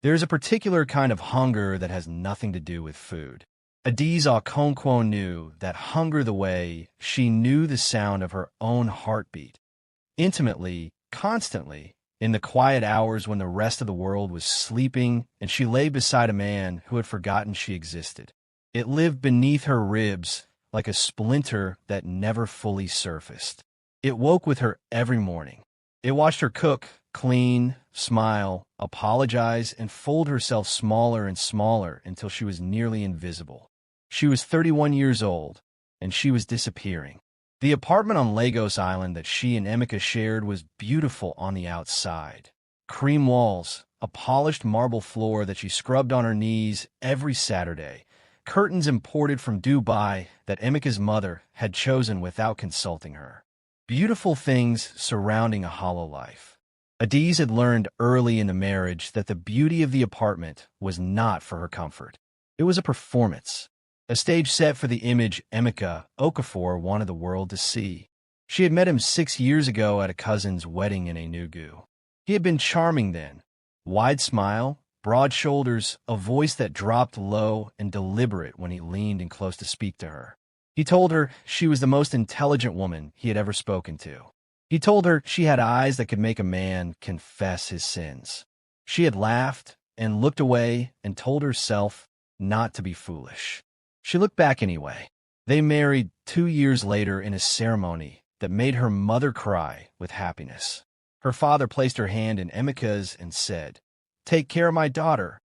There's a particular kind of hunger that has nothing to do with food. Adaeze Okonkwo knew that hunger the way she knew the sound of her own heartbeat. Intimately, constantly, in the quiet hours when the rest of the world was sleeping and she lay beside a man who had forgotten she existed. It lived beneath her ribs like a splinter that never fully surfaced. It woke with her every morning. It watched her cook, clean, smile, apologize, and fold herself smaller and smaller until she was nearly invisible. She was 31 years old, and she was disappearing. The apartment on Lagos Island that she and Emeka shared was beautiful on the outside. Cream walls, a polished marble floor that she scrubbed on her knees every Saturday, curtains imported from Dubai that Emeka's mother had chosen without consulting her. Beautiful things surrounding a hollow life. Adaeze had learned early in the marriage that the beauty of the apartment was not for her comfort. It was a performance, a stage set for the image Emeka Okafor wanted the world to see. She had met him 6 years ago at a cousin's wedding in Enugu. He had been charming then. Wide smile, broad shoulders, a voice that dropped low and deliberate when he leaned in close to speak to her. He told her she was the most intelligent woman he had ever spoken to. He told her she had eyes that could make a man confess his sins. She had laughed and looked away and told herself not to be foolish. She looked back anyway. They married 2 years later in a ceremony that made her mother cry with happiness. Her father placed her hand in Emeka's and said, "Take care of my daughter."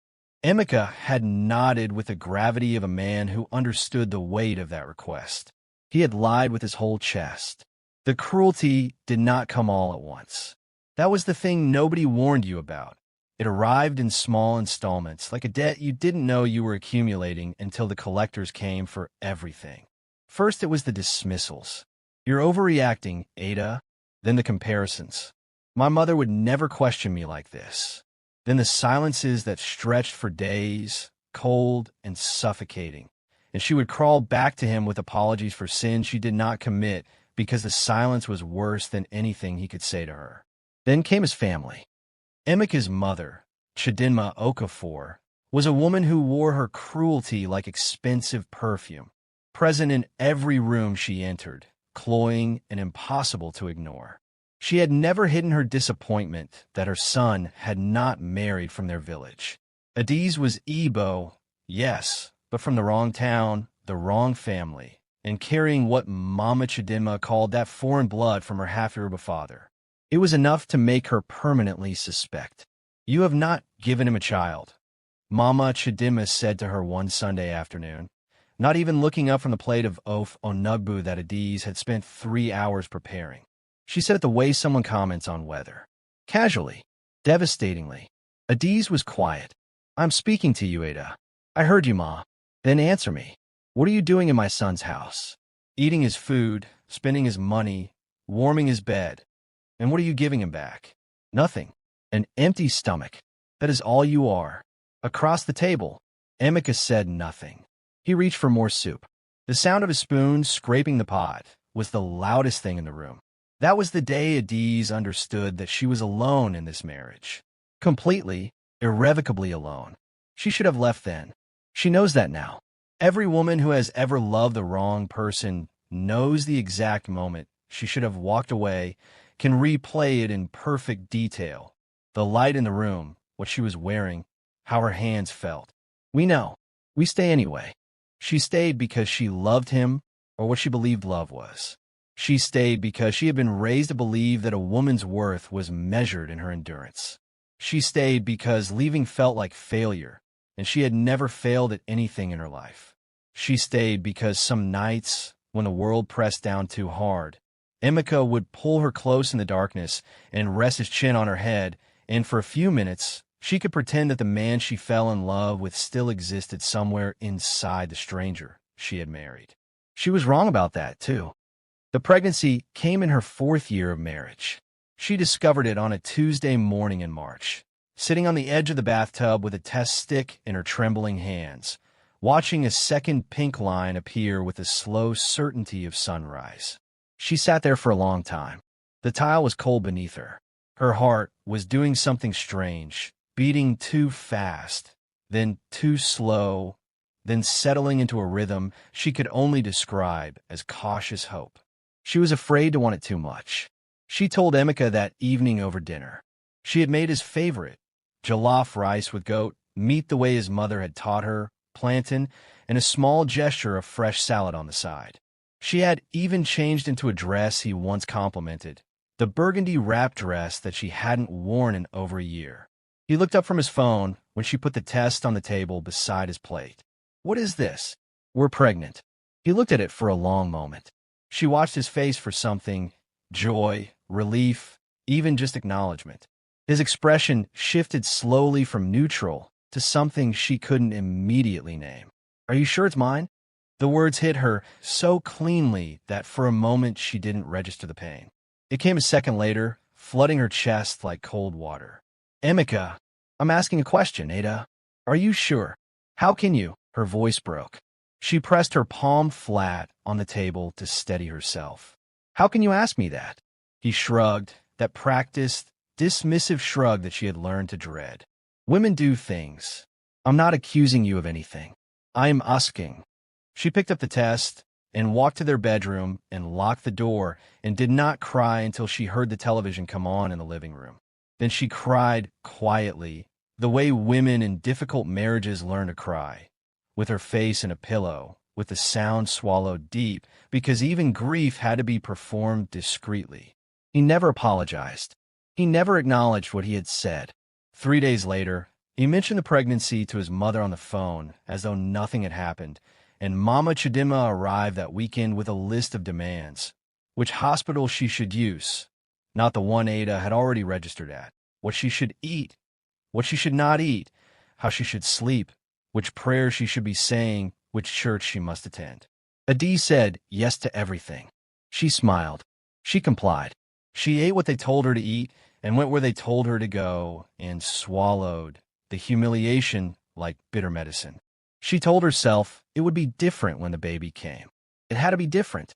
Emeka had nodded with the gravity of a man who understood the weight of that request. He had lied with his whole chest. The cruelty did not come all at once. That was the thing nobody warned you about. It arrived in small installments, like a debt you didn't know you were accumulating until the collectors came for everything. First, it was the dismissals. "You're overreacting, Ada." Then the comparisons. "My mother would never question me like this." Then the silences that stretched for days, cold and suffocating, and she would crawl back to him with apologies for sins she did not commit because the silence was worse than anything he could say to her. Then came his family. Emeka's mother, Chidinma Okafor, was a woman who wore her cruelty like expensive perfume, present in every room she entered, cloying and impossible to ignore. She had never hidden her disappointment that her son had not married from their village. Adaeze was Igbo, yes, but from the wrong town, the wrong family, and carrying what Mama Chidinma called that foreign blood from her half-Yoruba father. It was enough to make her permanently suspect. "You have not given him a child," Mama Chidinma said to her one Sunday afternoon, not even looking up from the plate of ofe onugbu that Adaeze had spent 3 hours preparing. She said it the way someone comments on weather. Casually, devastatingly. Adaeze was quiet. "I'm speaking to you, Ada." "I heard you, Ma." "Then answer me. What are you doing in my son's house?" "Eating his food, spending his money, warming his bed. And what are you giving him back?" "Nothing. An empty stomach. That is all you are." Across the table, Emeka said nothing. He reached for more soup. The sound of his spoon scraping the pot was the loudest thing in the room. That was the day Adaeze understood that she was alone in this marriage. Completely, irrevocably alone. She should have left then. She knows that now. Every woman who has ever loved the wrong person knows the exact moment she should have walked away, can replay it in perfect detail. The light in the room, what she was wearing, how her hands felt. We know. We stay anyway. She stayed because she loved him, or what she believed love was. She stayed because she had been raised to believe that a woman's worth was measured in her endurance. She stayed because leaving felt like failure, and she had never failed at anything in her life. She stayed because some nights, when the world pressed down too hard, Emeka would pull her close in the darkness and rest his chin on her head, and for a few minutes, she could pretend that the man she fell in love with still existed somewhere inside the stranger she had married. She was wrong about that, too. The pregnancy came in her 4th year of marriage. She discovered it on a Tuesday morning in March, sitting on the edge of the bathtub with a test stick in her trembling hands, watching a second pink line appear with the slow certainty of sunrise. She sat there for a long time. The tile was cold beneath her. Her heart was doing something strange, beating too fast, then too slow, then settling into a rhythm she could only describe as cautious hope. She was afraid to want it too much. She told Emeka that evening over dinner. She had made his favorite, jollof rice with goat, meat the way his mother had taught her, plantain, and a small gesture of fresh salad on the side. She had even changed into a dress he once complimented, the burgundy wrap dress that she hadn't worn in over a year. He looked up from his phone when she put the test on the table beside his plate. "What is this?" "We're pregnant." He looked at it for a long moment. She watched his face for something, joy, relief, even just acknowledgement. His expression shifted slowly from neutral to something she couldn't immediately name. "Are you sure it's mine?" The words hit her so cleanly that for a moment she didn't register the pain. It came a second later, flooding her chest like cold water. "Emeka, I'm asking a question, Ada. Are you sure?" "How can you?" Her voice broke. She pressed her palm flat on the table to steady herself. "How can you ask me that?" He shrugged, that practiced, dismissive shrug that she had learned to dread. "Women do things. I'm not accusing you of anything. I'm asking." She picked up the test and walked to their bedroom and locked the door and did not cry until she heard the television come on in the living room. Then she cried quietly, the way women in difficult marriages learn to cry, with her face in a pillow, with the sound swallowed deep, because even grief had to be performed discreetly. He never apologized. He never acknowledged what he had said. 3 days later, he mentioned the pregnancy to his mother on the phone as though nothing had happened, and Mama Chidima arrived that weekend with a list of demands. Which hospital she should use, not the one Ada had already registered at, what she should eat, what she should not eat, how she should sleep, which prayers she should be saying, which church she must attend. Adaeze said yes to everything. She smiled. She complied. She ate what they told her to eat and went where they told her to go and swallowed the humiliation like bitter medicine. She told herself it would be different when the baby came. It had to be different.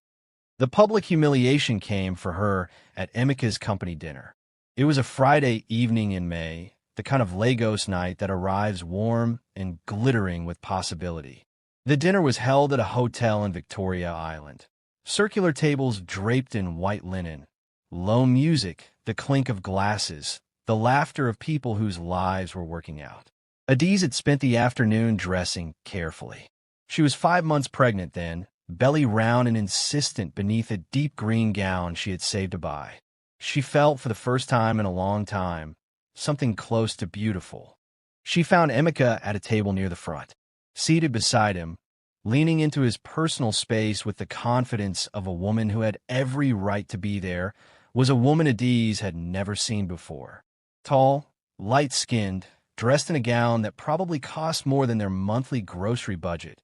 The public humiliation came for her at Emeka's company dinner. It was a Friday evening in May, the kind of Lagos night that arrives warm and glittering with possibility. The dinner was held at a hotel in Victoria Island. Circular tables draped in white linen, low music, the clink of glasses, the laughter of people whose lives were working out. Adaeze had spent the afternoon dressing carefully. She was 5 months pregnant then, belly round and insistent beneath a deep green gown she had saved to buy. She felt, for the first time in a long time, something close to beautiful. She found Emeka at a table near the front, seated beside him, leaning into his personal space with the confidence of a woman who had every right to be there, was a woman Adaeze had never seen before. Tall, light-skinned, dressed in a gown that probably cost more than their monthly grocery budget,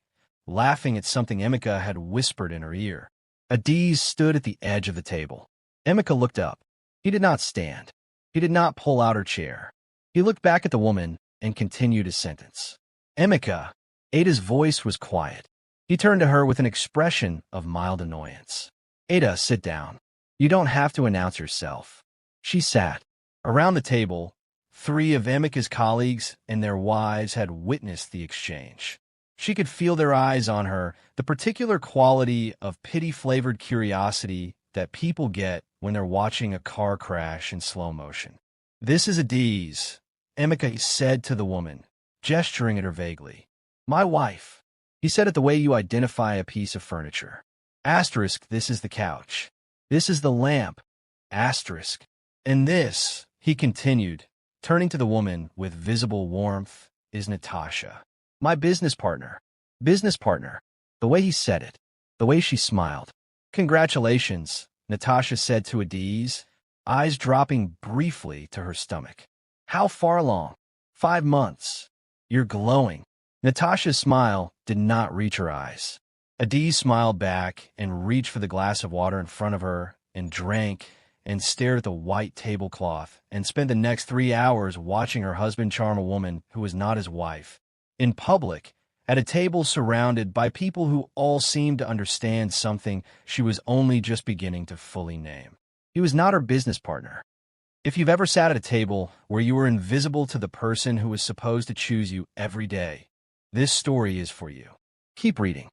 laughing at something Emeka had whispered in her ear. Adaeze stood at the edge of the table. Emeka looked up. He did not stand. He did not pull out her chair. He looked back at the woman and continued his sentence. "Emeka." Ada's voice was quiet. He turned to her with an expression of mild annoyance. "Ada, sit down. You don't have to announce yourself." She sat. Around the table, 3 of Emeka's colleagues and their wives had witnessed the exchange. She could feel their eyes on her, the particular quality of pity-flavored curiosity that people get when they're watching a car crash in slow motion. "This is Adaeze," Emeka said to the woman, gesturing at her vaguely. "My wife." He said it the way you identify a piece of furniture. Asterisk, this is the couch. This is the lamp. Asterisk. And this, he continued, turning to the woman with visible warmth, is Natasha. My business partner. Business partner. The way he said it. The way she smiled. "Congratulations," Natasha said to Adaeze, eyes dropping briefly to her stomach. "How far along?" 5 months. "You're glowing." Natasha's smile did not reach her eyes. Adaeze smiled back and reached for the glass of water in front of her and drank and stared at the white tablecloth and spent the next 3 hours watching her husband charm a woman who was not his wife. In public, at a table surrounded by people who all seemed to understand something she was only just beginning to fully name. He was not her business partner. If you've ever sat at a table where you were invisible to the person who was supposed to choose you every day, this story is for you. Keep reading.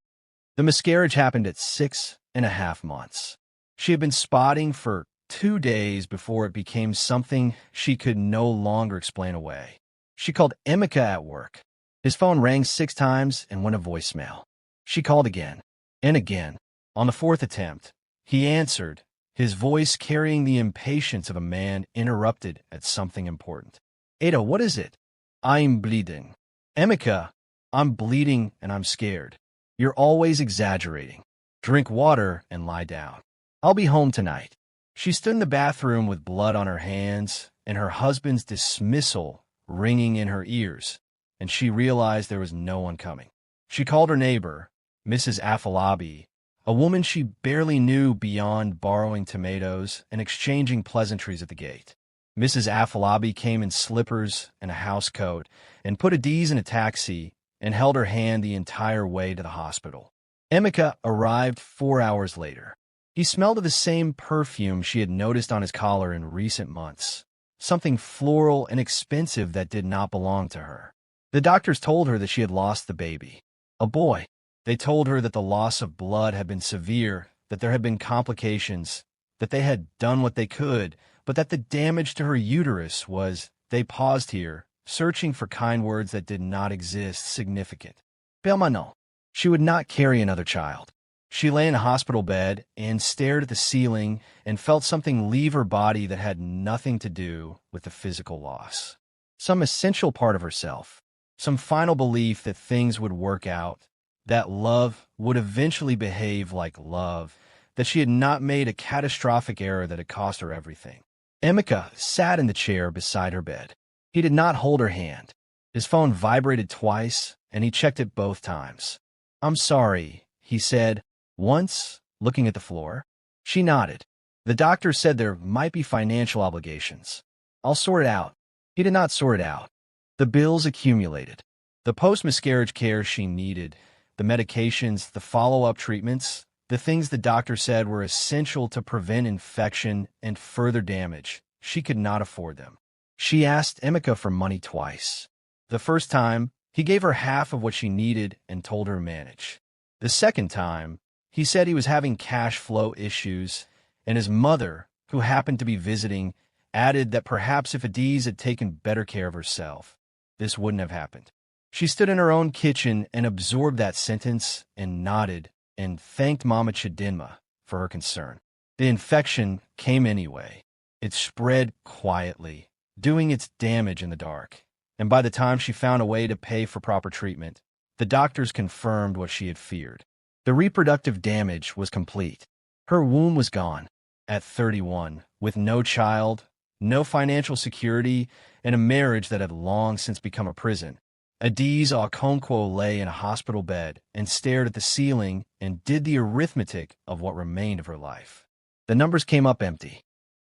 The miscarriage happened at 6.5 months. She had been spotting for 2 days before it became something she could no longer explain away. She called Emeka at work. His phone rang 6 times and went to voicemail. She called again and again. On the 4th attempt, he answered, his voice carrying the impatience of a man interrupted at something important. Ada, what is it? I'm bleeding. Emeka, I'm bleeding and I'm scared. You're always exaggerating. Drink water and lie down. I'll be home tonight. She stood in the bathroom with blood on her hands and her husband's dismissal ringing in her ears, and she realized there was no one coming. She called her neighbor, Mrs. Afolabi, a woman she barely knew beyond borrowing tomatoes and exchanging pleasantries at the gate. Mrs. Afolabi came in slippers and a house coat and put Adaeze in a taxi and held her hand the entire way to the hospital. Emeka arrived 4 hours later. He smelled of the same perfume she had noticed on his collar in recent months, something floral and expensive that did not belong to her. The doctors told her that she had lost the baby, a boy. They told her that the loss of blood had been severe, that there had been complications, that they had done what they could, but that the damage to her uterus was, they paused here, searching for kind words that did not exist, significant. Permanent. She would not carry another child. She lay in a hospital bed and stared at the ceiling and felt something leave her body that had nothing to do with the physical loss. Some essential part of herself, some final belief that things would work out, that love would eventually behave like love, that she had not made a catastrophic error that had cost her everything. Emeka sat in the chair beside her bed. He did not hold her hand. His phone vibrated twice, and he checked it both times. I'm sorry, he said, once, looking at the floor. She nodded. The doctor said there might be financial obligations. I'll sort it out. He did not sort it out. The bills accumulated. The post-miscarriage care she needed, the medications, the follow-up treatments, the things the doctor said were essential to prevent infection and further damage. She could not afford them. She asked Emeka for money twice. The first time, he gave her half of what she needed and told her to manage. The second time, he said he was having cash flow issues, and his mother, who happened to be visiting, added that perhaps if Adaeze had taken better care of herself, this wouldn't have happened. She stood in her own kitchen and absorbed that sentence and nodded and thanked Mama Chidinma for her concern. The infection came anyway. It spread quietly, doing its damage in the dark, and by the time she found a way to pay for proper treatment, the doctors confirmed what she had feared. The reproductive damage was complete. Her womb was gone. At 31, with no child, no financial security, and a marriage that had long since become a prison, Adaeze Okonkwo lay in a hospital bed and stared at the ceiling and did the arithmetic of what remained of her life. The numbers came up empty.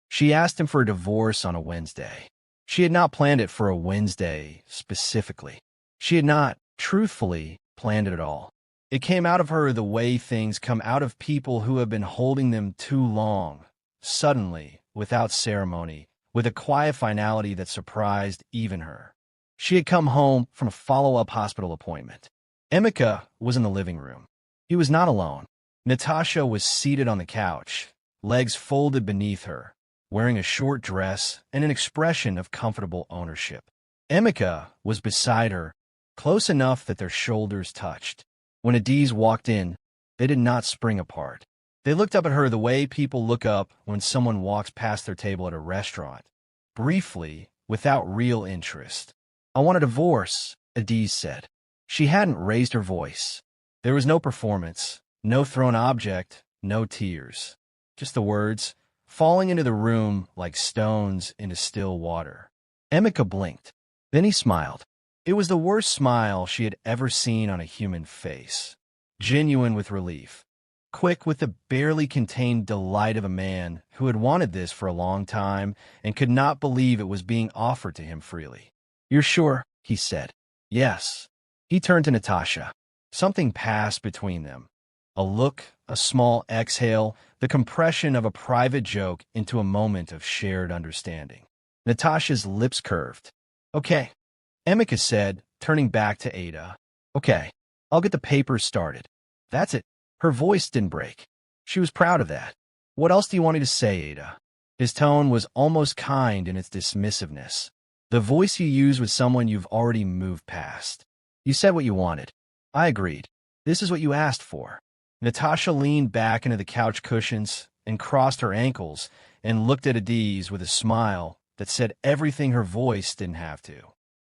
She asked him for a divorce on a Wednesday. She had not planned it for a Wednesday specifically. She had not, truthfully, planned it at all. It came out of her the way things come out of people who have been holding them too long, suddenly, without ceremony, with a quiet finality that surprised even her. She had come home from a follow-up hospital appointment. Emeka was in the living room. He was not alone. Natasha was seated on the couch, legs folded beneath her, wearing a short dress and an expression of comfortable ownership. Emeka was beside her, close enough that their shoulders touched. When Adaeze walked in, they did not spring apart. They looked up at her the way people look up when someone walks past their table at a restaurant, briefly, without real interest. I want a divorce, Adaeze said. She hadn't raised her voice. There was no performance, no thrown object, no tears. Just the words, falling into the room like stones into still water. Emeka blinked. Then he smiled. It was the worst smile she had ever seen on a human face. Genuine with relief. Quick with the barely contained delight of a man who had wanted this for a long time and could not believe it was being offered to him freely. You're sure? He said. Yes. He turned to Natasha. Something passed between them. A look, a small exhale, the compression of a private joke into a moment of shared understanding. Natasha's lips curved. Okay, Emeka said, turning back to Ada. Okay, I'll get the papers started. That's it. Her voice didn't break. She was proud of that. What else do you want me to say, Ada? His tone was almost kind in its dismissiveness. The voice you use with someone you've already moved past. You said what you wanted. I agreed. This is what you asked for. Natasha leaned back into the couch cushions and crossed her ankles and looked at Adaeze with a smile that said everything her voice didn't have to.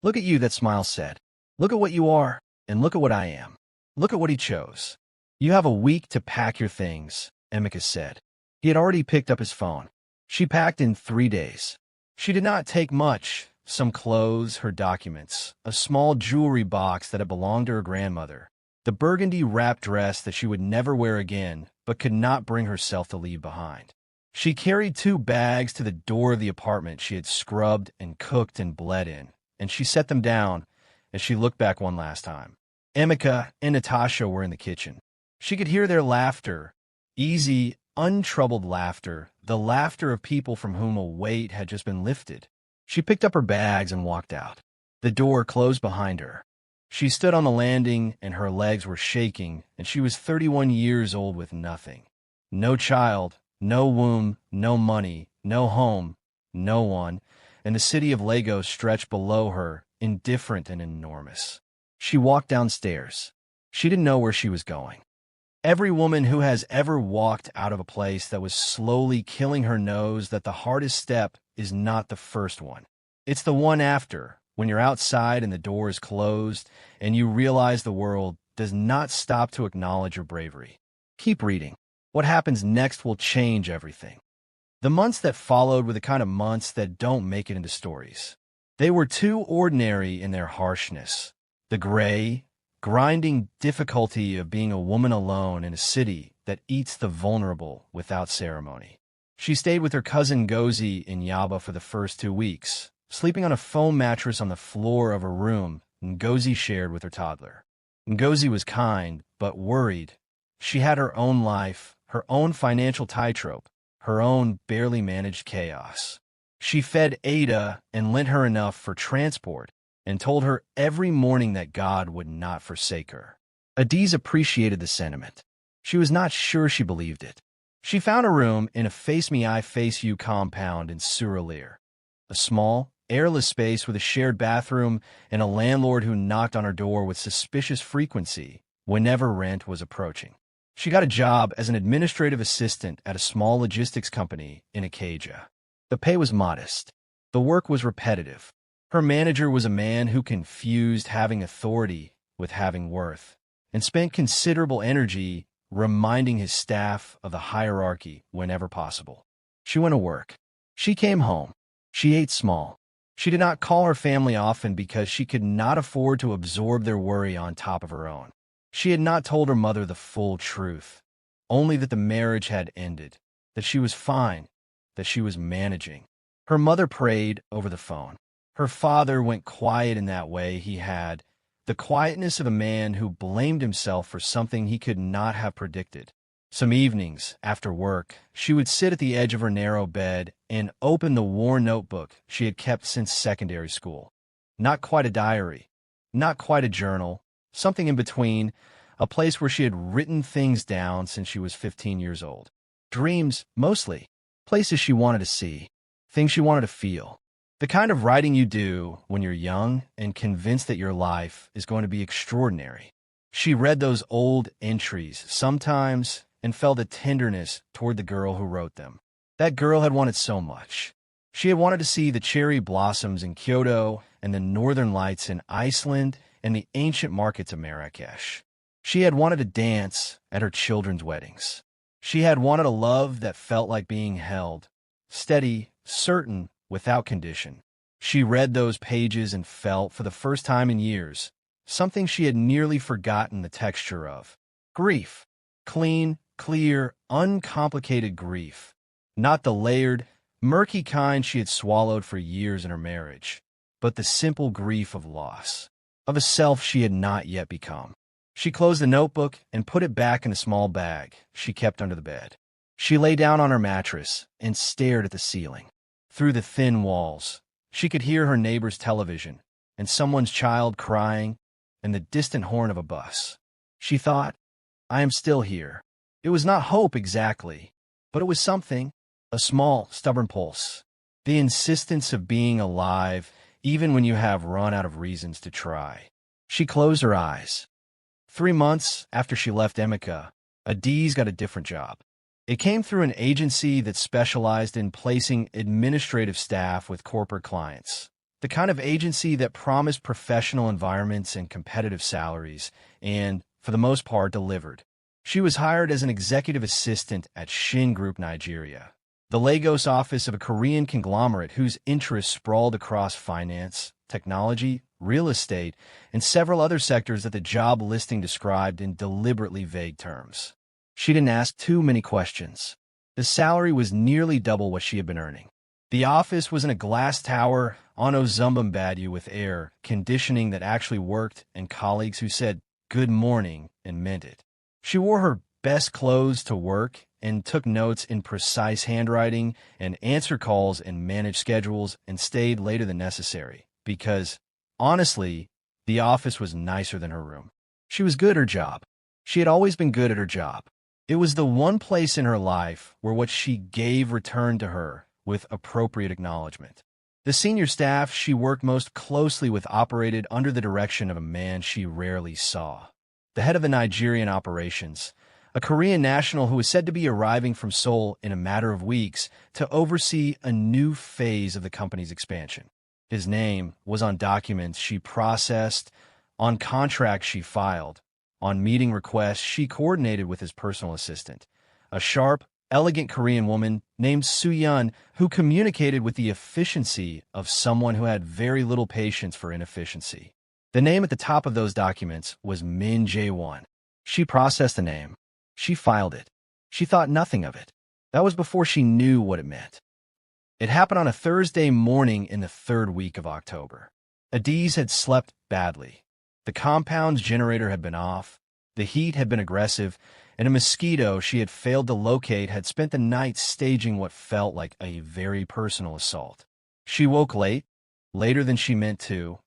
Look at you, that smile said. Look at what you are, and look at what I am. Look at what he chose. You have a week to pack your things, Emeka said. He had already picked up his phone. She packed in 3 days. She did not take much, some clothes, her documents, a small jewelry box that had belonged to her grandmother, the burgundy-wrapped dress that she would never wear again but could not bring herself to leave behind. She carried 2 bags to the door of the apartment she had scrubbed and cooked and bled in, and she set them down as she looked back one last time. Emeka and Natasha were in the kitchen. She could hear their laughter, easy, untroubled laughter, the laughter of people from whom a weight had just been lifted. She picked up her bags and walked out. The door closed behind her. She stood on the landing, and her legs were shaking, and she was 31 years old with nothing. No child, no womb, no money, no home, no one, and the city of Lagos stretched below her, indifferent and enormous. She walked downstairs. She didn't know where she was going. Every woman who has ever walked out of a place that was slowly killing her knows that the hardest step is not the first one. It's the one after, when you're outside and the door is closed and you realize the world does not stop to acknowledge your bravery. Keep reading. What happens next will change everything. The months that followed were the kind of months that don't make it into stories. They were too ordinary in their harshness. The gray, grinding difficulty of being a woman alone in a city that eats the vulnerable without ceremony. She stayed with her cousin Ngozi in Yaba for the first 2 weeks, sleeping on a foam mattress on the floor of her room Ngozi shared with her toddler. Ngozi was kind, but worried. She had her own life, her own financial tightrope, her own barely managed chaos. She fed Ada and lent her enough for transport, and told her every morning that God would not forsake her. Adaeze appreciated the sentiment. She was not sure she believed it. She found a room in a face-me-I-face-you compound in Suralere, a small, airless space with a shared bathroom and a landlord who knocked on her door with suspicious frequency whenever rent was approaching. She got a job as an administrative assistant at a small logistics company in Ikeja. The pay was modest. The work was repetitive. Her manager was a man who confused having authority with having worth, and spent considerable energy reminding his staff of the hierarchy whenever possible. She went to work. She came home. She ate small. She did not call her family often because she could not afford to absorb their worry on top of her own. She had not told her mother the full truth, only that the marriage had ended, that she was fine, that she was managing. Her mother prayed over the phone. Her father went quiet in that way he had, the quietness of a man who blamed himself for something he could not have predicted. Some evenings, after work, she would sit at the edge of her narrow bed and open the worn notebook she had kept since secondary school. Not quite a diary, not quite a journal, something in between, a place where she had written things down since she was 15 years old. Dreams, mostly. Places she wanted to see, things she wanted to feel. The kind of writing you do when you're young and convinced that your life is going to be extraordinary. She read those old entries sometimes and felt a tenderness toward the girl who wrote them. That girl had wanted so much. She had wanted to see the cherry blossoms in Kyoto and the northern lights in Iceland and the ancient markets of Marrakesh. She had wanted to dance at her children's weddings. She had wanted a love that felt like being held, steady, certain, without condition. She read those pages and felt, for the first time in years, something she had nearly forgotten the texture of. Grief. Clean, clear, uncomplicated grief. Not the layered, murky kind she had swallowed for years in her marriage, but the simple grief of loss, of a self she had not yet become. She closed the notebook and put it back in a small bag she kept under the bed. She lay down on her mattress and stared at the ceiling. Through the thin walls, She could hear her neighbor's television, and someone's child crying, and the distant horn of a bus. She thought, I am still here. It was not hope exactly, but it was something, a small, stubborn pulse. The insistence of being alive, even when you have run out of reasons to try. She closed her eyes. 3 months after she left Emeka, Adaeze got a different job. It came through an agency that specialized in placing administrative staff with corporate clients. The kind of agency that promised professional environments and competitive salaries, and, for the most part, delivered. She was hired as an executive assistant at Shin Group Nigeria, the Lagos office of a Korean conglomerate whose interests sprawled across finance, technology, real estate, and several other sectors that the job listing described in deliberately vague terms. She didn't ask too many questions. The salary was nearly double what she had been earning. The office was in a glass tower on Ozumbambadu with air conditioning that actually worked and colleagues who said good morning and meant it. She wore her best clothes to work and took notes in precise handwriting and answered calls and managed schedules and stayed later than necessary because, honestly, the office was nicer than her room. She was good at her job. She had always been good at her job. It was the one place in her life where what she gave returned to her with appropriate acknowledgement. The senior staff she worked most closely with operated under the direction of a man she rarely saw. The head of the Nigerian operations, a Korean national who was said to be arriving from Seoul in a matter of weeks to oversee a new phase of the company's expansion. His name was on documents she processed, on contracts she filed, on meeting requests she coordinated with his personal assistant, a sharp, elegant Korean woman named Soo-yeon who communicated with the efficiency of someone who had very little patience for inefficiency. The name at the top of those documents was Min Jae-won. She processed the name. She filed it. She thought nothing of it. That was before she knew what it meant. It happened on a Thursday morning in the 3rd week of October. Adaeze had slept badly. The compound's generator had been off, the heat had been aggressive, and a mosquito she had failed to locate had spent the night staging what felt like a very personal assault. She woke late, later than she meant to,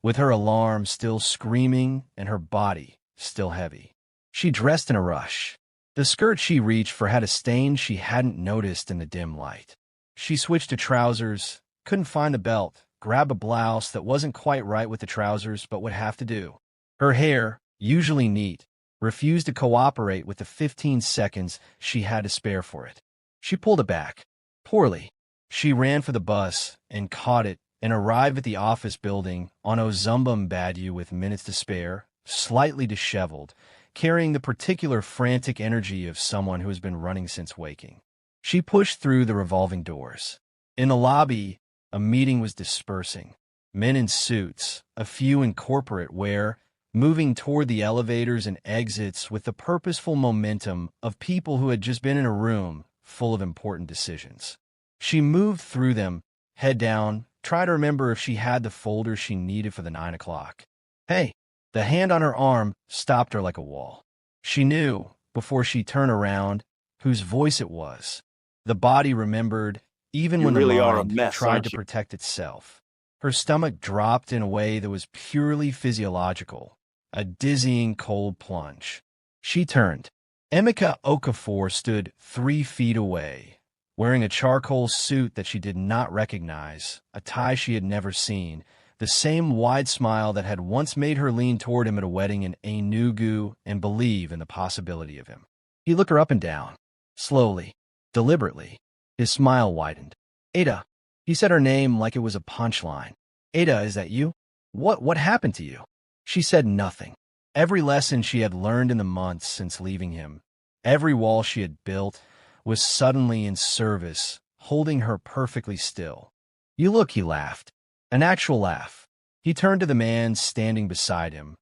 with her alarm still screaming and her body still heavy. She dressed in a rush. The skirt she reached for had a stain she hadn't noticed in the dim light. She switched to trousers, couldn't find the belt, grabbed a blouse that wasn't quite right with the trousers but would have to do. Her hair, usually neat, refused to cooperate with the 15 seconds she had to spare for it. She pulled it back. Poorly. She ran for the bus and caught it and arrived at the office building on Ozumbambadu with minutes to spare, slightly disheveled, carrying the particular frantic energy of someone who has been running since waking. She pushed through the revolving doors. In the lobby, a meeting was dispersing. Men in suits, a few in corporate wear, moving toward the elevators and exits with the purposeful momentum of people who had just been in a room full of important decisions. She moved through them, head down, trying to remember if she had the folder she needed for the 9 o'clock. Hey! The hand on her arm stopped her like a wall. She knew, before she turned around, whose voice it was. The body remembered, even when the mind tried to protect itself. Her stomach dropped in a way that was purely physiological, a dizzying cold plunge. She turned. Emeka Okafor stood 3 feet away, wearing a charcoal suit that she did not recognize, a tie she had never seen, the same wide smile that had once made her lean toward him at a wedding in Enugu and believe in the possibility of him. He looked her up and down, slowly, deliberately. His smile widened. Ada. He said her name like it was a punchline. Ada, is that you? What happened to you? She said nothing. Every lesson she had learned in the months since leaving him, every wall she had built, was suddenly in service, holding her perfectly still. You look, he laughed. An actual laugh. He turned to the man standing beside him,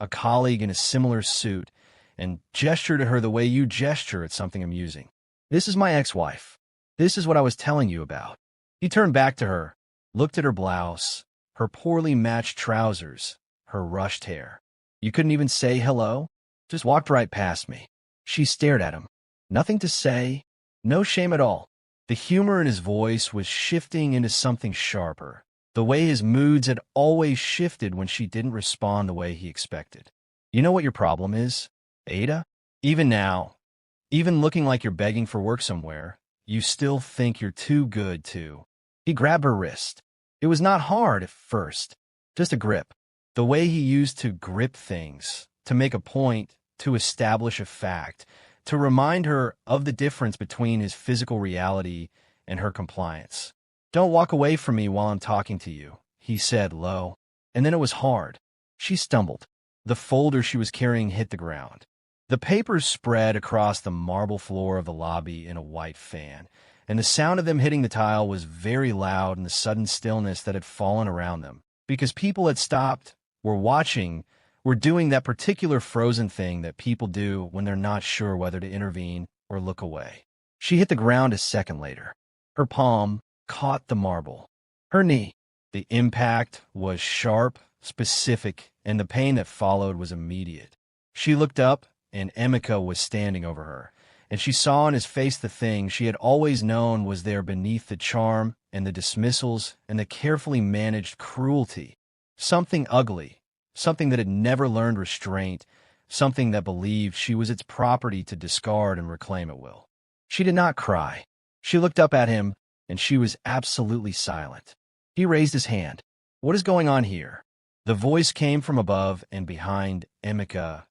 a colleague in a similar suit, and gestured to her the way you gesture at something amusing. This is my ex-wife. This is what I was telling you about. He turned back to her, looked at her blouse, her poorly matched trousers, her rushed hair. You couldn't even say hello? Just walked right past me. She stared at him. Nothing to say, no shame at all. The humor in his voice was shifting into something sharper. the way his moods had always shifted when she didn't respond the way he expected. You know what your problem is, Ada? Even now, even looking like you're begging for work somewhere, you still think you're too good to. He grabbed her wrist. It was not hard at first, just a grip. The way he used to grip things, to make a point, to establish a fact, to remind her of the difference between his physical reality and her compliance. "Don't walk away from me while I'm talking to you," he said low. And then it was hard. She stumbled. The folder she was carrying hit the ground. The papers spread across the marble floor of the lobby in a white fan, and the sound of them hitting the tile was very loud in the sudden stillness that had fallen around them, because people had stopped, were watching, were doing that particular frozen thing that people do when they're not sure whether to intervene or look away. She hit the ground a second later. Her palm caught the marble. Her knee. The impact was sharp, specific, and the pain that followed was immediate. She looked up, and Emeka was standing over her, and she saw on his face the thing she had always known was there beneath the charm and the dismissals and the carefully managed cruelty. Something ugly, something that had never learned restraint, something that believed she was its property to discard and reclaim at will. She did not cry. She looked up at him, and she was absolutely silent. He raised his hand. "What is going on here?" The voice came from above and behind Emeka,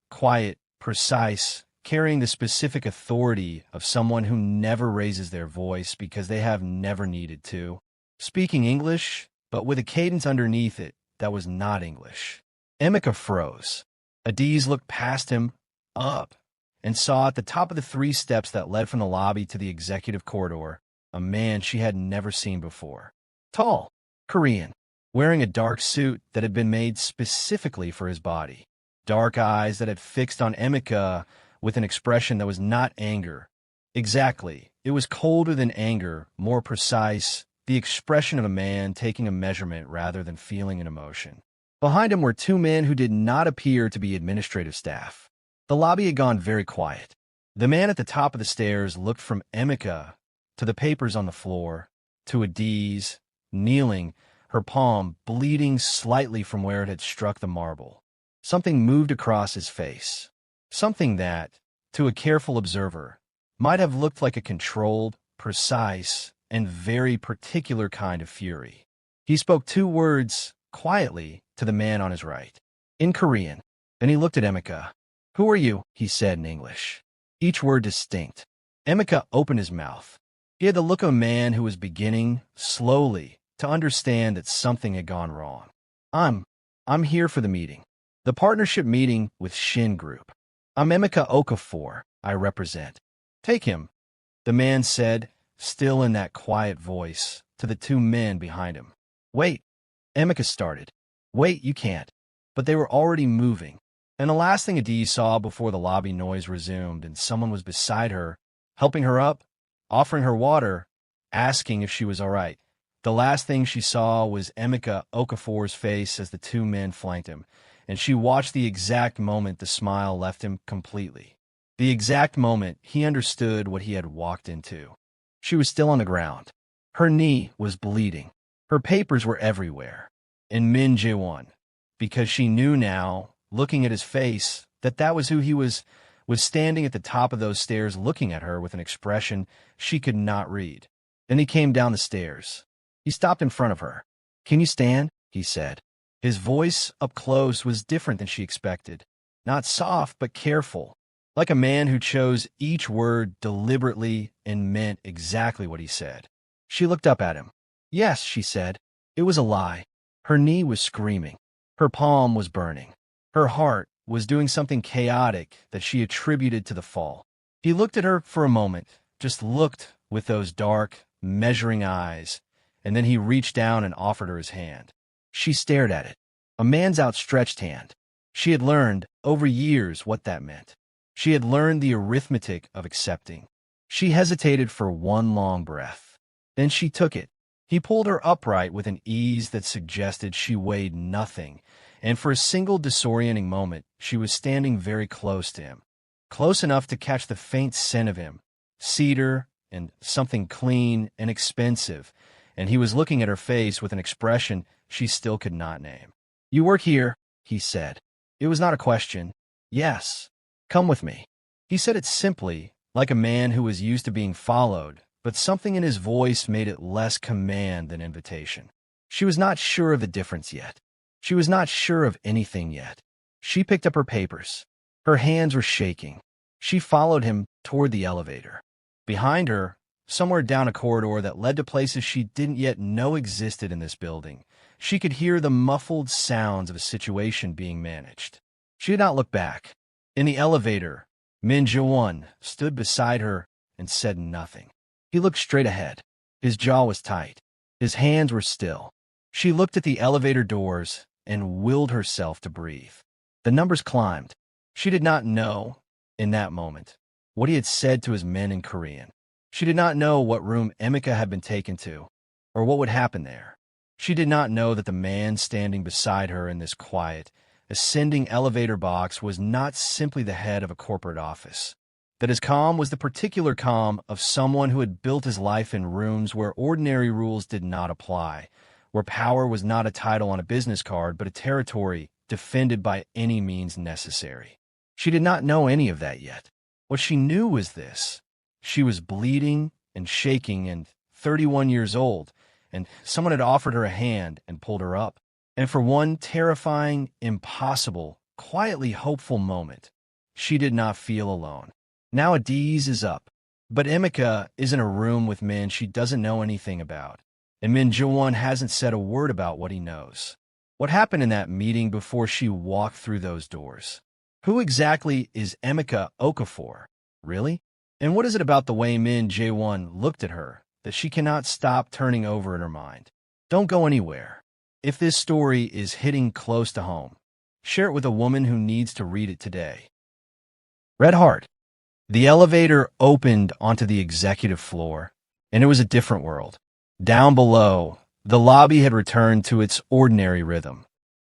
quiet, precise, carrying the specific authority of someone who never raises their voice because they have never needed to. Speaking English, but with a cadence underneath it that was not English. Emeka froze. Adaeze looked past him, up, and saw at the top of the 3 steps that led from the lobby to the executive corridor a man she had never seen before. Tall, Korean, wearing a dark suit that had been made specifically for his body. Dark eyes that had fixed on Emeka with an expression that was not anger. Exactly. It was colder than anger, more precise, the expression of a man taking a measurement rather than feeling an emotion. Behind him were 2 men who did not appear to be administrative staff. The lobby had gone very quiet. The man at the top of the stairs looked from Emeka to the papers on the floor, to Adaeze, kneeling, her palm bleeding slightly from where it had struck the marble. Something moved across his face. Something that, to a careful observer, might have looked like a controlled, precise, and very particular kind of fury. He spoke 2 words, quietly, to the man on his right, in Korean. Then he looked at Emeka. "Who are you?" he said in English. Each word distinct. Emeka opened his mouth. He had the look of a man who was beginning, slowly, to understand that something had gone wrong. I'm here for the meeting. The partnership meeting with Shin Group. I'm Emeka Okafor. I represent." "Take him," the man said, still in that quiet voice, to the 2 men behind him. "Wait," Emeka started. "Wait, you can't." But they were already moving, and the last thing Adaeze saw before the lobby noise resumed and someone was beside her, helping her up, offering her water, asking if she was all right. The last thing she saw was Emeka Okafor's face as the 2 men flanked him, and she watched the exact moment the smile left him completely. The exact moment he understood what he had walked into. She was still on the ground. Her knee was bleeding. Her papers were everywhere. And Min Jae-won, because she knew now, looking at his face, that was who he was standing at the top of those stairs looking at her with an expression she could not read. Then he came down the stairs. He stopped in front of her. "Can you stand?" he said. His voice, up close, was different than she expected. Not soft, but careful, like a man who chose each word deliberately and meant exactly what he said. She looked up at him. "Yes," she said. It was a lie. Her knee was screaming. Her palm was burning. Her heart was doing something chaotic that she attributed to the fall. He looked at her for a moment, just looked with those dark, measuring eyes, and then he reached down and offered her his hand. She stared at it. A man's outstretched hand. She had learned, over years, what that meant. She had learned the arithmetic of accepting. She hesitated for one long breath. Then she took it. He pulled her upright with an ease that suggested she weighed nothing, and for a single disorienting moment, she was standing very close to him. Close enough to catch the faint scent of him, cedar and something clean and expensive, and he was looking at her face with an expression she still could not name. "You work here," he said. It was not a question. "Yes. Come with me." He said it simply, like a man who was used to being followed, but something in his voice made it less command than invitation. She was not sure of the difference yet. She was not sure of anything yet. She picked up her papers. Her hands were shaking. She followed him toward the elevator. Behind her, somewhere down a corridor that led to places she didn't yet know existed in this building, she could hear the muffled sounds of a situation being managed. She did not look back. In the elevator, Min Jae-won stood beside her and said nothing. He looked straight ahead. His jaw was tight. His hands were still. She looked at the elevator doors and willed herself to breathe. The numbers climbed. She did not know, in that moment, what he had said to his men in Korean. She did not know what room Emika had been taken to, or what would happen there. She did not know that the man standing beside her in this quiet, ascending elevator box was not simply the head of a corporate office. That his calm was the particular calm of someone who had built his life in rooms where ordinary rules did not apply, where power was not a title on a business card but a territory defended by any means necessary. She did not know any of that yet. What she knew was this. She was bleeding and shaking and 31 years old, and someone had offered her a hand and pulled her up. And for one terrifying, impossible, quietly hopeful moment, she did not feel alone. Now Adaeze is up, but Emika is in a room with men she doesn't know anything about, and Min Jae-won hasn't said a word about what he knows. What happened in that meeting before she walked through those doors? Who exactly is Emika Okafor? Really? And what is it about the way Min Jae-won looked at her that she cannot stop turning over in her mind? Don't go anywhere. If this story is hitting close to home, share it with a woman who needs to read it today. Red Heart. The elevator opened onto the executive floor, and it was a different world. Down below, the lobby had returned to its ordinary rhythm.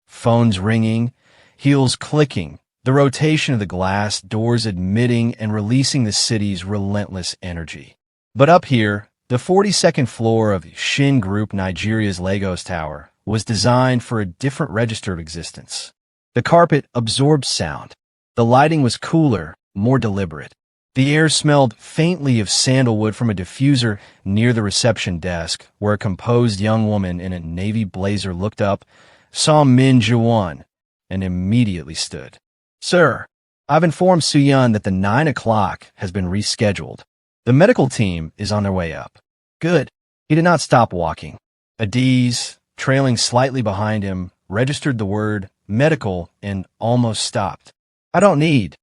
Phones ringing, heels clicking, the rotation of the glass doors admitting and releasing the city's relentless energy. But up here, the 42nd floor of Shin Group Nigeria's Lagos Tower was designed for a different register of existence. The carpet absorbed sound. The lighting was cooler, more deliberate. The air smelled faintly of sandalwood from a diffuser near the reception desk, where a composed young woman in a navy blazer looked up, saw Min Jae-won, and immediately stood. "Sir, I've informed Soo-yeon that the 9 o'clock has been rescheduled. The medical team is on their way up." "Good." He did not stop walking. Adaeze, trailing slightly behind him, registered the word medical and almost stopped. "I don't need."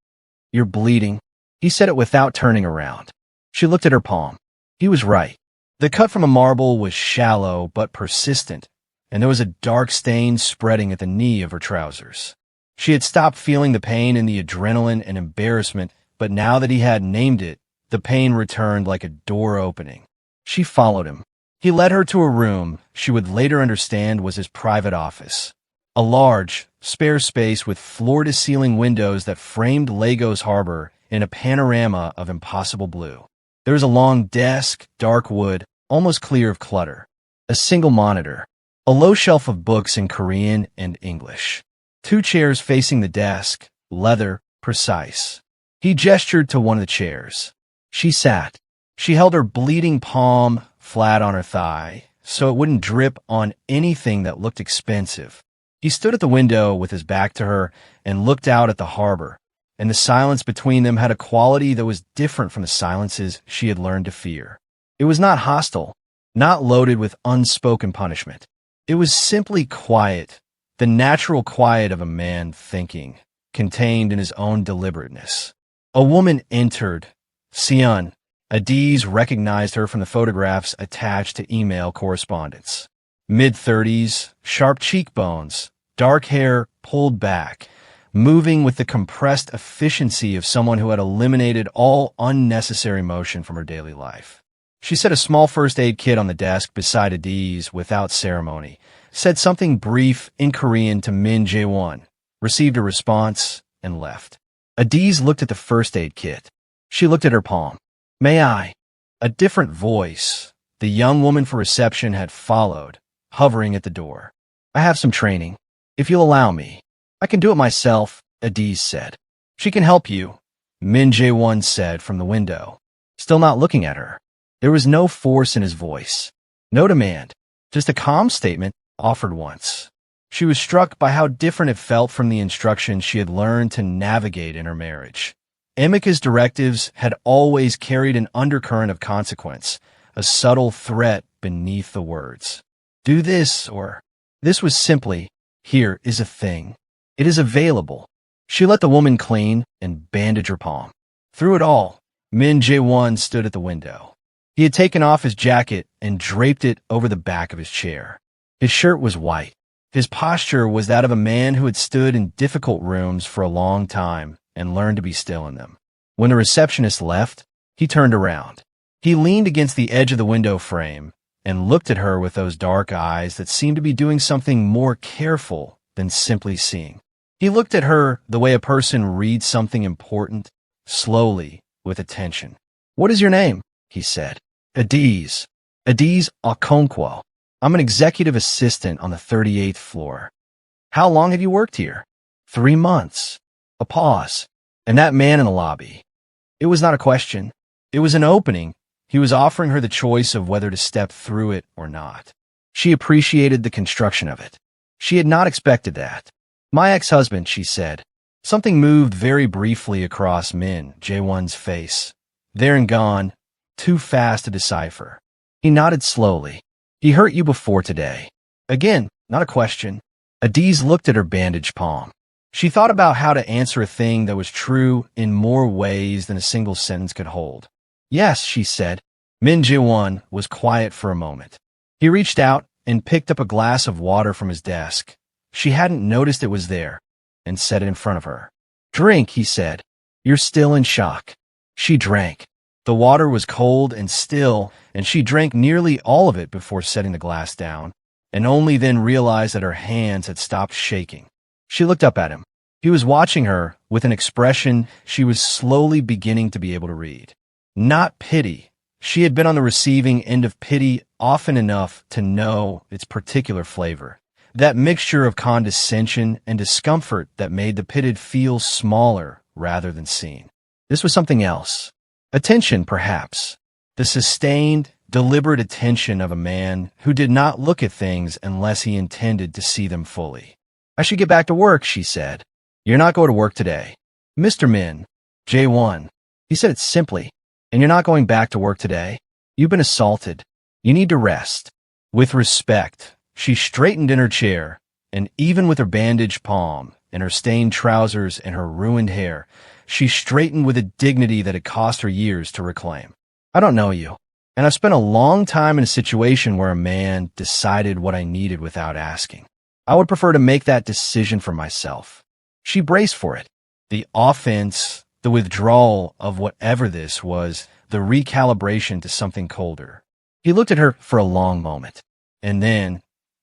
"You're bleeding." He said it without turning around. She looked at her palm. He was right. The cut from a marble was shallow but persistent, and there was a dark stain spreading at the knee of her trousers. She had stopped feeling the pain and the adrenaline and embarrassment, but now that he had named it, the pain returned like a door opening. She followed him. He led her to a room she would later understand was his private office. A large, spare space with floor-to-ceiling windows that framed Lagos Harbor in a panorama of impossible blue. There was a long desk, dark wood, almost clear of clutter. A single monitor. A low shelf of books in Korean and English. 2 chairs facing the desk, leather, precise. He gestured to one of the chairs. She sat. She held her bleeding palm flat on her thigh, so it wouldn't drip on anything that looked expensive. He stood at the window with his back to her and looked out at the harbor, and the silence between them had a quality that was different from the silences she had learned to fear. It was not hostile, not loaded with unspoken punishment. It was simply quiet, the natural quiet of a man thinking, contained in his own deliberateness. A woman entered. Seon. Adaeze recognized her from the photographs attached to email correspondence. Mid-30s, sharp cheekbones, dark hair pulled back, moving with the compressed efficiency of someone who had eliminated all unnecessary motion from her daily life. She set a small first aid kit on the desk beside Adaeze without ceremony, said something brief in Korean to Min Jae-won, received a response, and left. Adaeze looked at the first aid kit. She looked at her palm. "May I?" A different voice, The young woman for reception had followed, hovering at the door. "I have some training. If you'll allow me." "I can do it myself," Adaeze said. "She can help you," Min Jae-won said from the window, still not looking at her. There was no force in his voice, no demand, just a calm statement offered once. She was struck by how different it felt from the instructions she had learned to navigate in her marriage. Emika's directives had always carried an undercurrent of consequence, a subtle threat beneath the words. "Do this," or this was simply, "Here is a thing. It is available." She let the woman clean and bandage her palm. Through it all, Min Jae-won stood at the window. He had taken off his jacket and draped it over the back of his chair. His shirt was white. His posture was that of a man who had stood in difficult rooms for a long time and learned to be still in them. When the receptionist left, he turned around. He leaned against the edge of the window frame and looked at her with those dark eyes that seemed to be doing something more careful than simply seeing. He looked at her the way a person reads something important, slowly, with attention. "What is your name?" he said. "Adaeze. Adaeze Okonkwo. I'm an executive assistant on the 38th floor." "How long have you worked here?" 3 months. A pause. And that man in the lobby. It was not a question. It was an opening. He was offering her the choice of whether to step through it or not. She appreciated the construction of it. She had not expected that. "My ex-husband," she said. Something moved very briefly across Min Jae-won's face. There and gone, too fast to decipher. He nodded slowly. "He hurt you before today." Again, not a question. Adaeze looked at her bandaged palm. She thought about how to answer a thing that was true in more ways than a single sentence could hold. "Yes," she said. Min Jae-won was quiet for a moment. He reached out and picked up a glass of water from his desk. She hadn't noticed it was there, and set it in front of her. "Drink," he said. "You're still in shock." She drank. The water was cold and still, and she drank nearly all of it before setting the glass down, and only then realized that her hands had stopped shaking. She looked up at him. He was watching her with an expression she was slowly beginning to be able to read. Not pity. She had been on the receiving end of pity often enough to know its particular flavor. That mixture of condescension and discomfort that made the pitted feel smaller rather than seen. This was something else. Attention, perhaps. The sustained, deliberate attention of a man who did not look at things unless he intended to see them fully. "I should get back to work," she said. "You're not going to work today." "Mr. Min Jae-won." He said it simply. "And you're not going back to work today? You've been assaulted. You need to rest." With respect, she straightened in her chair, and even with her bandaged palm, and her stained trousers and her ruined hair, she straightened with a dignity that had cost her years to reclaim. "I don't know you, and I've spent a long time in a situation where a man decided what I needed without asking. I would prefer to make that decision for myself." She braced for it. The offense, the withdrawal of whatever this was, the recalibration to something colder. He looked at her for a long moment, and then,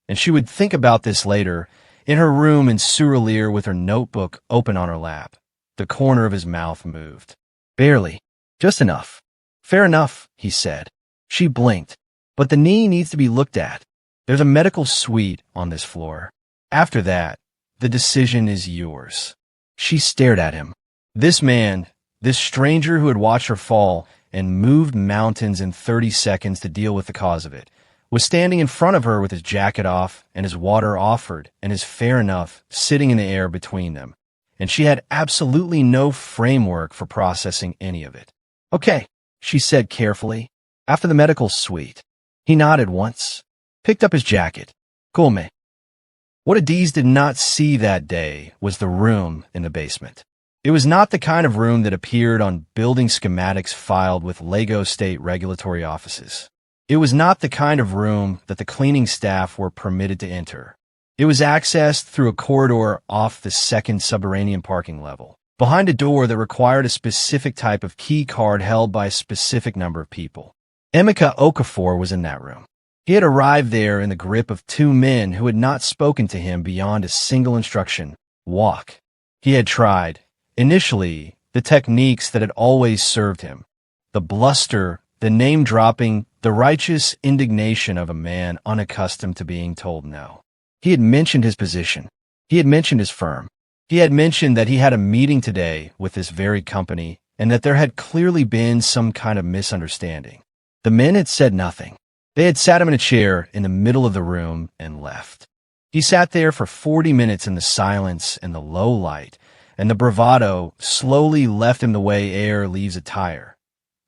and she would think about this later, in her room in Surelier with her notebook open on her lap, the corner of his mouth moved. "Barely. Just enough." "Fair enough," he said. She blinked. "But the knee needs to be looked at. There's a medical suite on this floor. After that, the decision is yours." She stared at him. This man, this stranger who had watched her fall and moved mountains in 30 seconds to deal with the cause of it, was standing in front of her with his jacket off and his water offered and his fair enough sitting in the air between them. And she had absolutely no framework for processing any of it. "Okay," she said carefully. "After the medical suite." He nodded once, picked up his jacket. "Cool, me." What Adaeze did not see that day was the room in the basement. It was not the kind of room that appeared on building schematics filed with Lagos State regulatory offices. It was not the kind of room that the cleaning staff were permitted to enter. It was accessed through a corridor off the second subterranean parking level, behind a door that required a specific type of key card held by a specific number of people. Emeka Okafor was in that room. He had arrived there in the grip of 2 men who had not spoken to him beyond a single instruction: walk. He had tried, initially, the techniques that had always served him: the bluster, the name-dropping, the righteous indignation of a man unaccustomed to being told no. He had mentioned his position. He had mentioned his firm. He had mentioned that he had a meeting today with this very company and that there had clearly been some kind of misunderstanding. The men had said nothing. They had sat him in a chair in the middle of the room and left. He sat there for 40 minutes in the silence and the low light, and the bravado slowly left him the way air leaves a tire.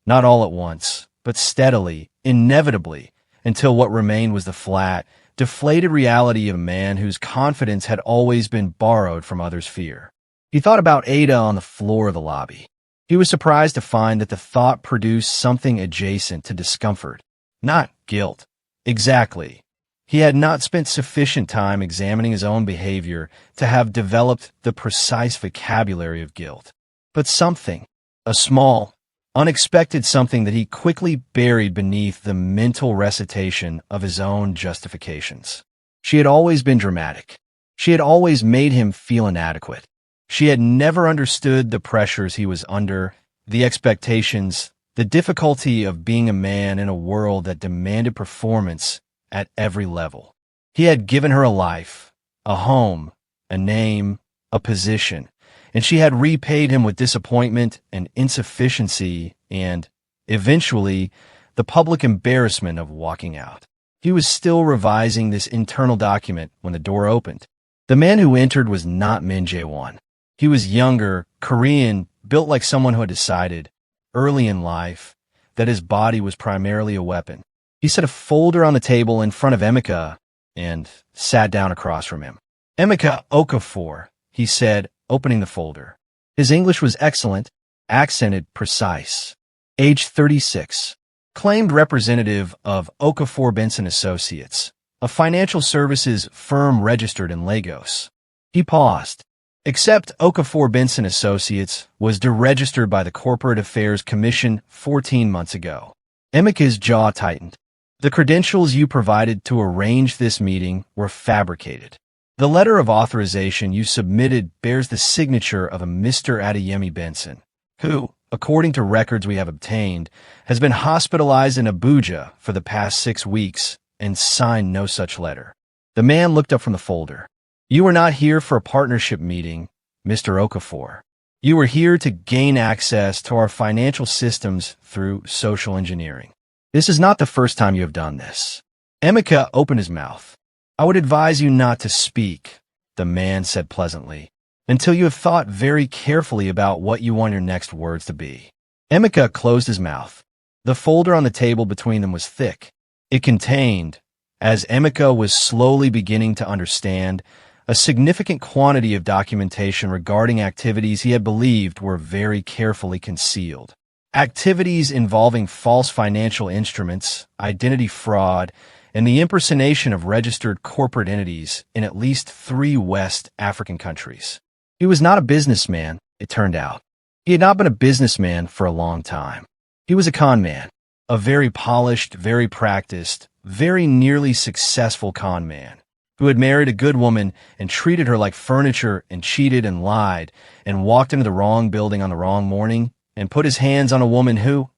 Not all at once, but steadily, inevitably, until what remained was the flat, deflated reality of a man whose confidence had always been borrowed from others' fear. He thought about Ada on the floor of the lobby. He was surprised to find that the thought produced something adjacent to discomfort, not guilt. Exactly. He had not spent sufficient time examining his own behavior to have developed the precise vocabulary of guilt. But something, a small, unexpected something that he quickly buried beneath the mental recitation of his own justifications. She had always been dramatic. She had always made him feel inadequate. She had never understood the pressures he was under, the expectations, the difficulty of being a man in a world that demanded performance at every level. He had given her a life, a home, a name, a position, and she had repaid him with disappointment and insufficiency and, eventually, the public embarrassment of walking out. He was still revising this internal document when the door opened. The man who entered was not Min Jae-won. He was younger, Korean, built like someone who had decided, early in life, that his body was primarily a weapon. He set a folder on the table in front of Emeka and sat down across from him. "Emeka Okafor," he said, opening the folder. His English was excellent, accented, precise. Age 36. Claimed representative of Okafor Benson Associates, a financial services firm registered in Lagos. He paused. Except Okafor Benson Associates was deregistered by the Corporate Affairs Commission 14 months ago. Emeka's jaw tightened. The credentials you provided to arrange this meeting were fabricated. The letter of authorization you submitted bears the signature of a Mr. Adeyemi Benson, who, according to records we have obtained, has been hospitalized in Abuja for the past 6 weeks and signed no such letter. The man looked up from the folder. "You were not here for a partnership meeting, Mr. Okafor. You were here to gain access to our financial systems through social engineering. This is not the first time you have done this." Emeka opened his mouth. "I would advise you not to speak," the man said pleasantly, "until you have thought very carefully about what you want your next words to be." Emeka closed his mouth. The folder on the table between them was thick. It contained, as Emeka was slowly beginning to understand, a significant quantity of documentation regarding activities he had believed were very carefully concealed. Activities involving false financial instruments, identity fraud, and the impersonation of registered corporate entities in at least 3 West African countries. He was not a businessman, it turned out. He had not been a businessman for a long time. He was a con man, a very polished, very practiced, very nearly successful con man, who had married a good woman and treated her like furniture and cheated and lied and walked into the wrong building on the wrong morning and put his hands on a woman who,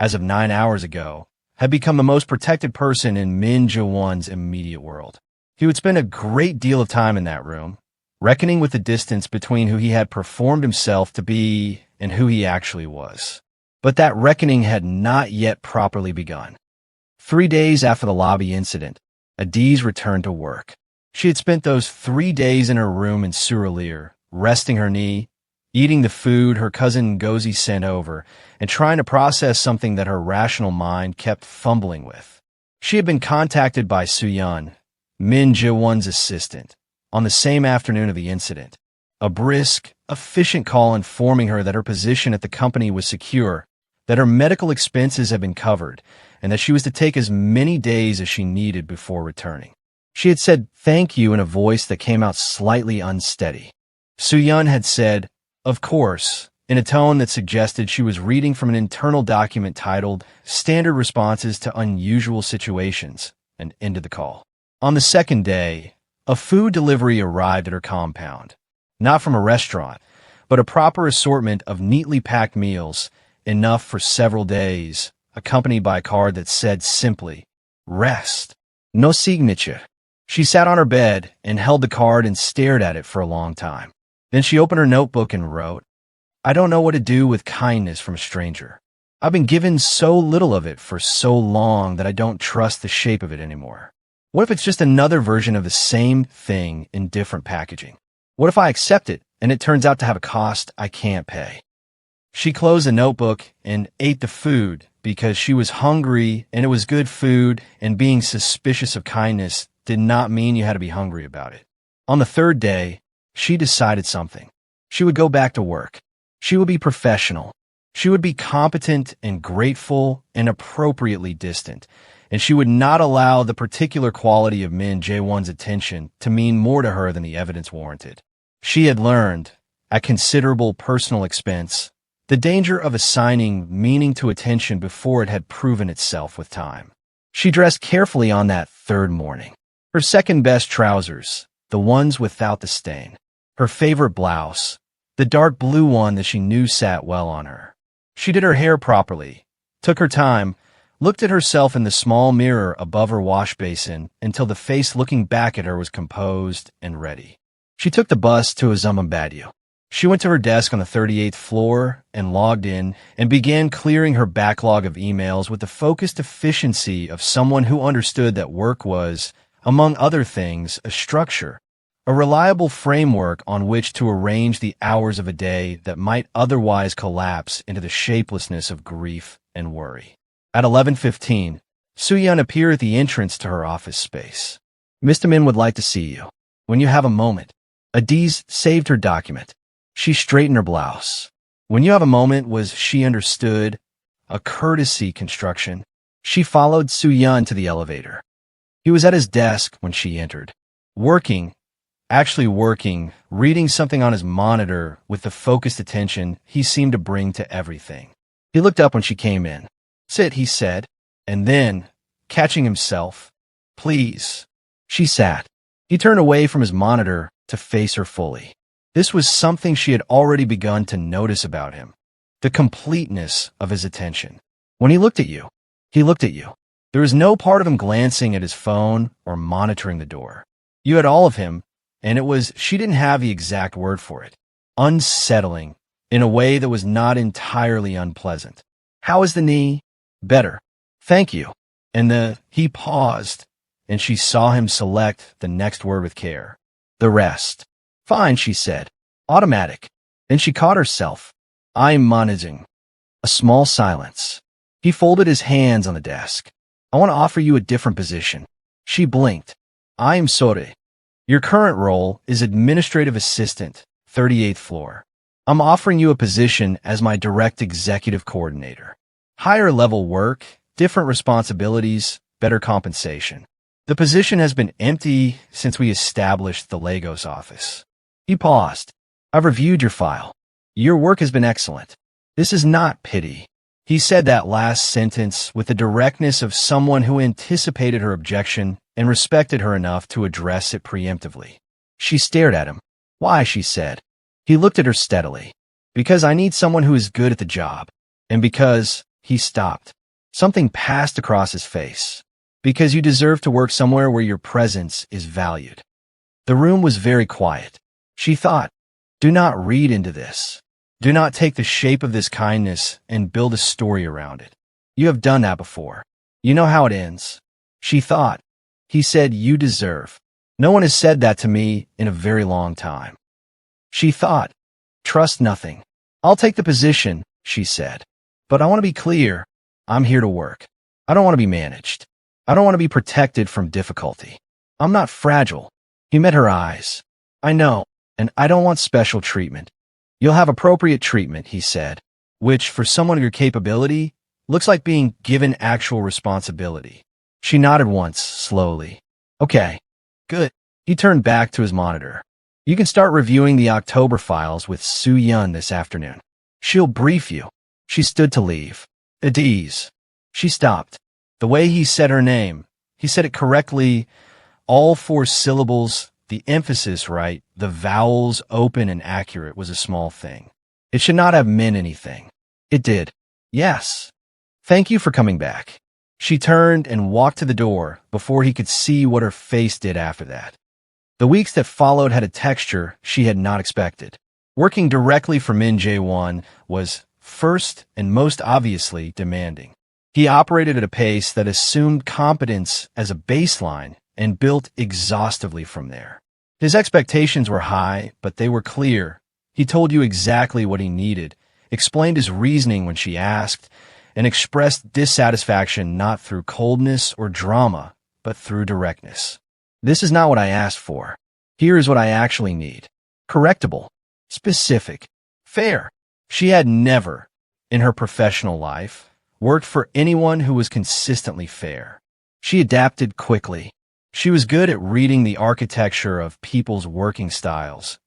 as of 9 hours ago, had become the most protected person in Min Jae-won's immediate world. He would spend a great deal of time in that room, reckoning with the distance between who he had performed himself to be and who he actually was. But that reckoning had not yet properly begun. 3 days after the lobby incident, Adaeze returned to work. She had spent those 3 days in her room in Surulere, resting her knee, eating the food her cousin Ngozi sent over, and trying to process something that her rational mind kept fumbling with. She had been contacted by Soo-yeon, Min Jae-won's assistant, on the same afternoon of the incident. A brisk, efficient call informing her that her position at the company was secure, that her medical expenses had been covered, and that she was to take as many days as she needed before returning. She had said thank you in a voice that came out slightly unsteady. Soo-yeon had said, "Of course," in a tone that suggested she was reading from an internal document titled Standard Responses to Unusual Situations, and ended the call. On the second day, a food delivery arrived at her compound. Not from a restaurant, but a proper assortment of neatly packed meals, enough for several days, accompanied by a card that said simply, "Rest. No signature." She sat on her bed and held the card and stared at it for a long time. Then she opened her notebook and wrote, "I don't know what to do with kindness from a stranger. I've been given so little of it for so long that I don't trust the shape of it anymore. What if it's just another version of the same thing in different packaging? What if I accept it and it turns out to have a cost I can't pay?" She closed the notebook and ate the food because she was hungry and it was good food, and being suspicious of kindness did not mean you had to be hungry about it. On the third day, she decided something. She would go back to work. She would be professional. She would be competent and grateful and appropriately distant, and she would not allow the particular quality of Min Jae-won's attention to mean more to her than the evidence warranted. She had learned, at considerable personal expense, the danger of assigning meaning to attention before it had proven itself with time. She dressed carefully on that third morning. Her second-best trousers, the ones without the stain. Her favorite blouse, the dark blue one that she knew sat well on her. She did her hair properly, took her time, looked at herself in the small mirror above her wash basin until the face looking back at her was composed and ready. She took the bus to Azumabadyu. She went to her desk on the 38th floor and logged in and began clearing her backlog of emails with the focused efficiency of someone who understood that work was, among other things, a structure, a reliable framework on which to arrange the hours of a day that might otherwise collapse into the shapelessness of grief and worry. At 11:15, Soo-yeon appeared at the entrance to her office space. "Mr. Min would like to see you. When you have a moment." Adaeze saved her document. She straightened her blouse. "When you have a moment" was, she understood, a courtesy construction. She followed Soo-yeon to the elevator. He was at his desk when she entered, working, reading something on his monitor with the focused attention he seemed to bring to everything. He looked up when she came in. "Sit," he said, and then, catching himself, "Please." She sat. He turned away from his monitor to face her fully. This was something she had already begun to notice about him, the completeness of his attention. When he looked at you, he looked at you. There was no part of him glancing at his phone or monitoring the door. You had all of him, and it was, she didn't have the exact word for it, unsettling in a way that was not entirely unpleasant. "How is the knee?" "Better. Thank you." He paused, and she saw him select the next word with care. "The rest." "Fine," she said. "Automatic." Then she caught herself. "I'm managing." A small silence. He folded his hands on the desk. "I want to offer you a different position." She blinked. "I'm sorry. Your current role is administrative assistant, 38th floor. I'm offering you a position as my direct executive coordinator. Higher level work, different responsibilities, better compensation. The position has been empty since we established the Lagos office." He paused. "I've reviewed your file. Your work has been excellent. This is not pity." He said that last sentence with the directness of someone who anticipated her objection and respected her enough to address it preemptively. She stared at him. "Why?" she said. He looked at her steadily. "Because I need someone who is good at the job." And because, he stopped. Something passed across his face. "Because you deserve to work somewhere where your presence is valued." The room was very quiet. She thought, do not read into this. Do not take the shape of this kindness and build a story around it. You have done that before. You know how it ends. She thought. He said, "You deserve." No one has said that to me in a very long time. She thought. Trust nothing. "I'll take the position," she said. "But I want to be clear. I'm here to work. I don't want to be managed. I don't want to be protected from difficulty. I'm not fragile." He met her eyes. "I know, and I don't want special treatment." "You'll have appropriate treatment," he said, which, for someone of your capability, looks like being given actual responsibility. She nodded once, slowly. "Okay, good." He turned back to his monitor. "You can start reviewing the October files with Soo-yeon this afternoon. She'll brief you." She stood to leave. "Adaeze." She stopped. The way he said her name, he said it correctly, all 4 syllables, the emphasis right, the vowels open and accurate was a small thing. It should not have meant anything. It did. Yes. Thank you for coming back. She turned and walked to the door before he could see what her face did after that. The weeks that followed had a texture she had not expected. Working directly for Min Jae-won was, first and most obviously, demanding. He operated at a pace that assumed competence as a baseline and built exhaustively from there. His expectations were high, but they were clear. He told you exactly what he needed, explained his reasoning when she asked, and expressed dissatisfaction not through coldness or drama, but through directness. This is not what I asked for. Here is what I actually need. Correctable, specific, fair. She had never, in her professional life, worked for anyone who was consistently fair. She adapted quickly. She was good at reading the architecture of people's working styles,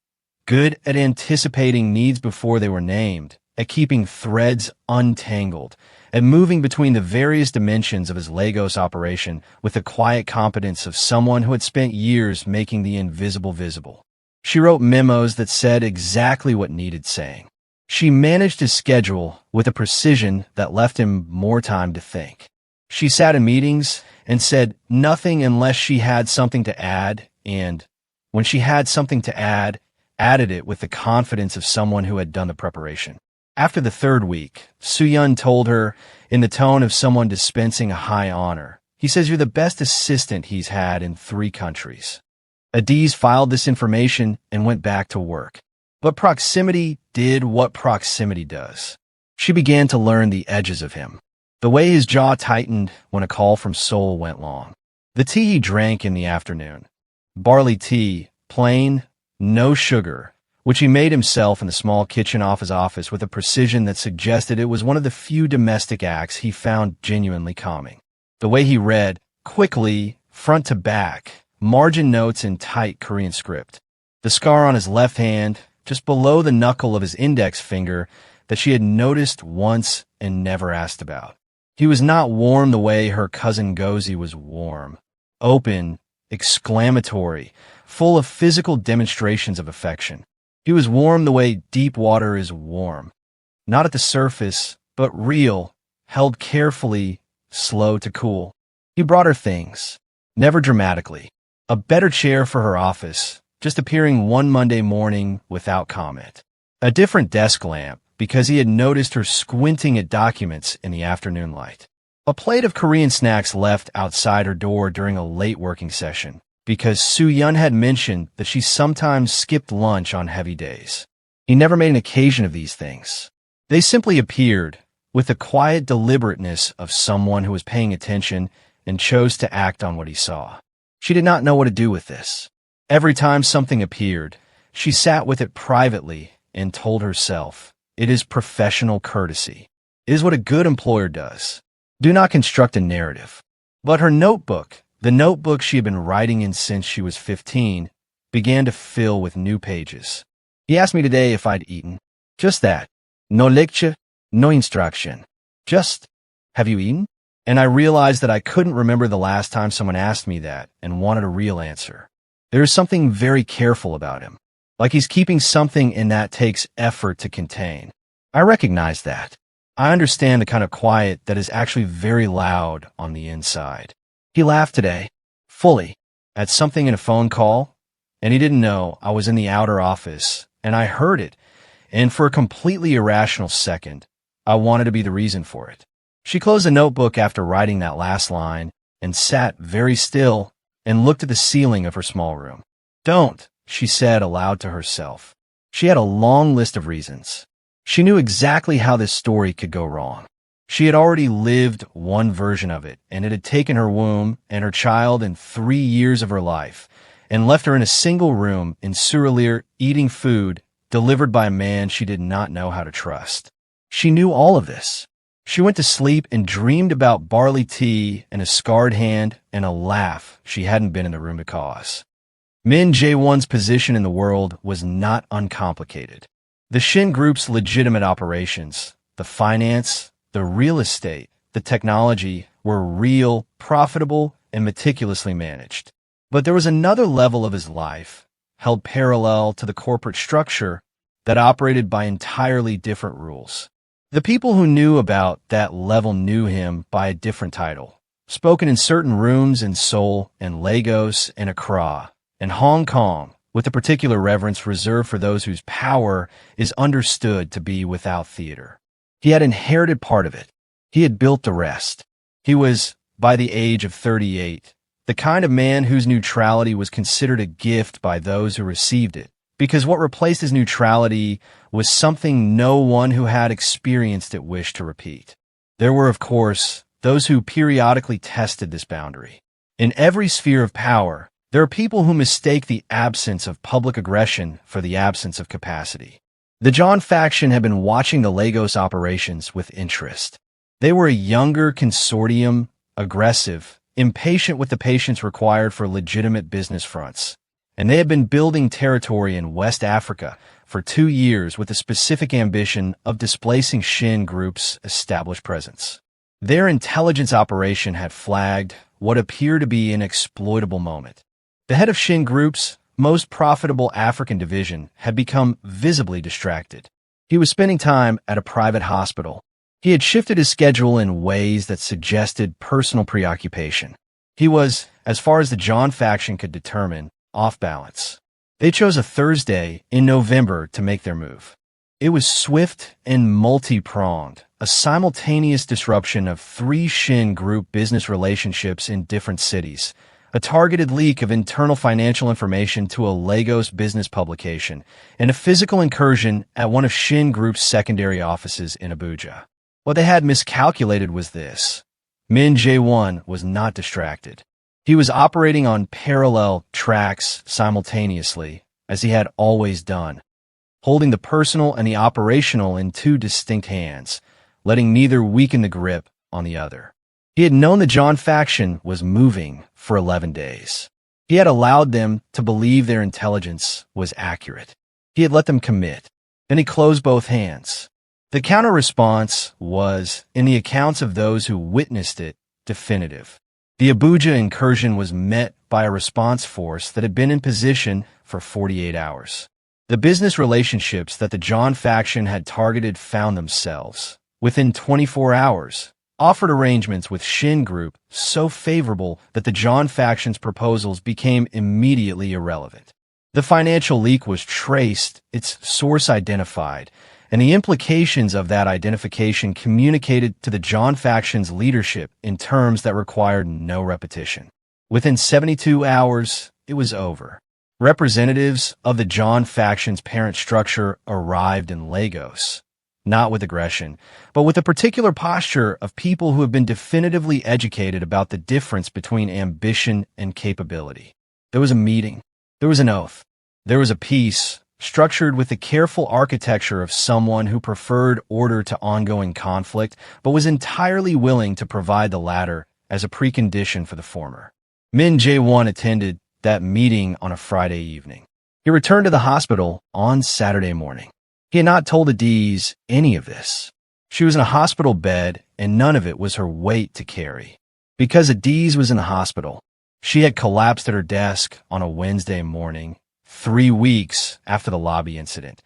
good at anticipating needs before they were named, at keeping threads untangled, at moving between the various dimensions of his Lagos operation with the quiet competence of someone who had spent years making the invisible visible. She wrote memos that said exactly what needed saying. She managed his schedule with a precision that left him more time to think. She sat in meetings and said nothing unless she had something to add, and when she had something to add, added it with the confidence of someone who had done the preparation. After the third week, Soo-yeon told her, in the tone of someone dispensing a high honor, he says you're the best assistant he's had in 3 countries. Adaeze filed this information and went back to work. But proximity did what proximity does. She began to learn the edges of him. The way his jaw tightened when a call from Seoul went long. The tea he drank in the afternoon. Barley tea, plain, no sugar, which he made himself in the small kitchen off his office with a precision that suggested it was one of the few domestic acts he found genuinely calming. The way he read, quickly, front to back, margin notes in tight Korean script. The scar on his left hand, just below the knuckle of his index finger, that she had noticed once and never asked about. He was not warm the way her cousin Gozi was warm. Open, exclamatory, full of physical demonstrations of affection. He was warm the way deep water is warm. Not at the surface, but real, held carefully, slow to cool. He brought her things, never dramatically. A better chair for her office, just appearing one Monday morning without comment. A different desk lamp, because he had noticed her squinting at documents in the afternoon light. A plate of Korean snacks left outside her door during a late working session, because Soo-yeon had mentioned that she sometimes skipped lunch on heavy days. He never made an occasion of these things. They simply appeared, with the quiet deliberateness of someone who was paying attention and chose to act on what he saw. She did not know what to do with this. Every time something appeared, she sat with it privately and told herself, it is professional courtesy. It is what a good employer does. Do not construct a narrative. But her notebook, the notebook she had been writing in since she was 15, began to fill with new pages. He asked me today if I'd eaten. Just that. No lecture, no instruction. Just, have you eaten? And I realized that I couldn't remember the last time someone asked me that and wanted a real answer. There is something very careful about him. Like he's keeping something in that takes effort to contain. I recognize that. I understand the kind of quiet that is actually very loud on the inside. He laughed today, fully, at something in a phone call, and he didn't know I was in the outer office, and I heard it, and for a completely irrational second, I wanted to be the reason for it. She closed the notebook after writing that last line and sat very still and looked at the ceiling of her small room. Don't, she said aloud to herself. She had a long list of reasons. She knew exactly how this story could go wrong. She had already lived one version of it, and it had taken her womb and her child and 3 years of her life, and left her in a single room in Surulere eating food delivered by a man she did not know how to trust. She knew all of this. She went to sleep and dreamed about barley tea and a scarred hand and a laugh she hadn't been in the room to cause. Min Jae-won's position in the world was not uncomplicated. The Shin Group's legitimate operations, the finance, the real estate, the technology were real, profitable, and meticulously managed. But there was another level of his life, held parallel to the corporate structure, that operated by entirely different rules. The people who knew about that level knew him by a different title, spoken in certain rooms in Seoul and Lagos and Accra and Hong Kong, with a particular reverence reserved for those whose power is understood to be without theater. He had inherited part of it. He had built the rest. He was, by the age of 38, the kind of man whose neutrality was considered a gift by those who received it, because what replaced his neutrality was something no one who had experienced it wished to repeat. There were, of course, those who periodically tested this boundary. In every sphere of power, there are people who mistake the absence of public aggression for the absence of capacity. The John faction had been watching the Lagos operations with interest. They were a younger consortium, aggressive, impatient with the patience required for legitimate business fronts, and they had been building territory in West Africa for 2 years with the specific ambition of displacing Shin Group's established presence. Their intelligence operation had flagged what appeared to be an exploitable moment. The head of Shin Group's most profitable African division had become visibly distracted. He was spending time at a private hospital. He had shifted his schedule in ways that suggested personal preoccupation. He was, as far as the John faction could determine, off balance. They chose a Thursday in November to make their move. It was swift and multi-pronged, a simultaneous disruption of 3 Shin Group business relationships in different cities, a targeted leak of internal financial information to a Lagos business publication, and a physical incursion at one of Shin Group's secondary offices in Abuja. What they had miscalculated was this. Min Jae-won was not distracted. He was operating on parallel tracks simultaneously, as he had always done, holding the personal and the operational in 2 distinct hands, letting neither weaken the grip on the other. He had known the John faction was moving for 11 days. He had allowed them to believe their intelligence was accurate. He had let them commit. Then he closed both hands. The counter-response was, in the accounts of those who witnessed it, definitive. The Abuja incursion was met by a response force that had been in position for 48 hours. The business relationships that the John faction had targeted found themselves, within 24 hours, offered arrangements with Shin Group so favorable that the John faction's proposals became immediately irrelevant. The financial leak was traced, its source identified, and the implications of that identification communicated to the John faction's leadership in terms that required no repetition. Within 72 hours, it was over. Representatives of the John faction's parent structure arrived in Lagos, not with aggression, but with a particular posture of people who have been definitively educated about the difference between ambition and capability. There was a meeting. There was an oath. There was a peace, structured with the careful architecture of someone who preferred order to ongoing conflict, but was entirely willing to provide the latter as a precondition for the former. Min Jae-won attended that meeting on a Friday evening. He returned to the hospital on Saturday morning. He had not told Adaeze any of this. She was in a hospital bed, and none of it was her weight to carry. Because Adaeze was in the hospital, she had collapsed at her desk on a Wednesday morning, 3 weeks after the lobby incident,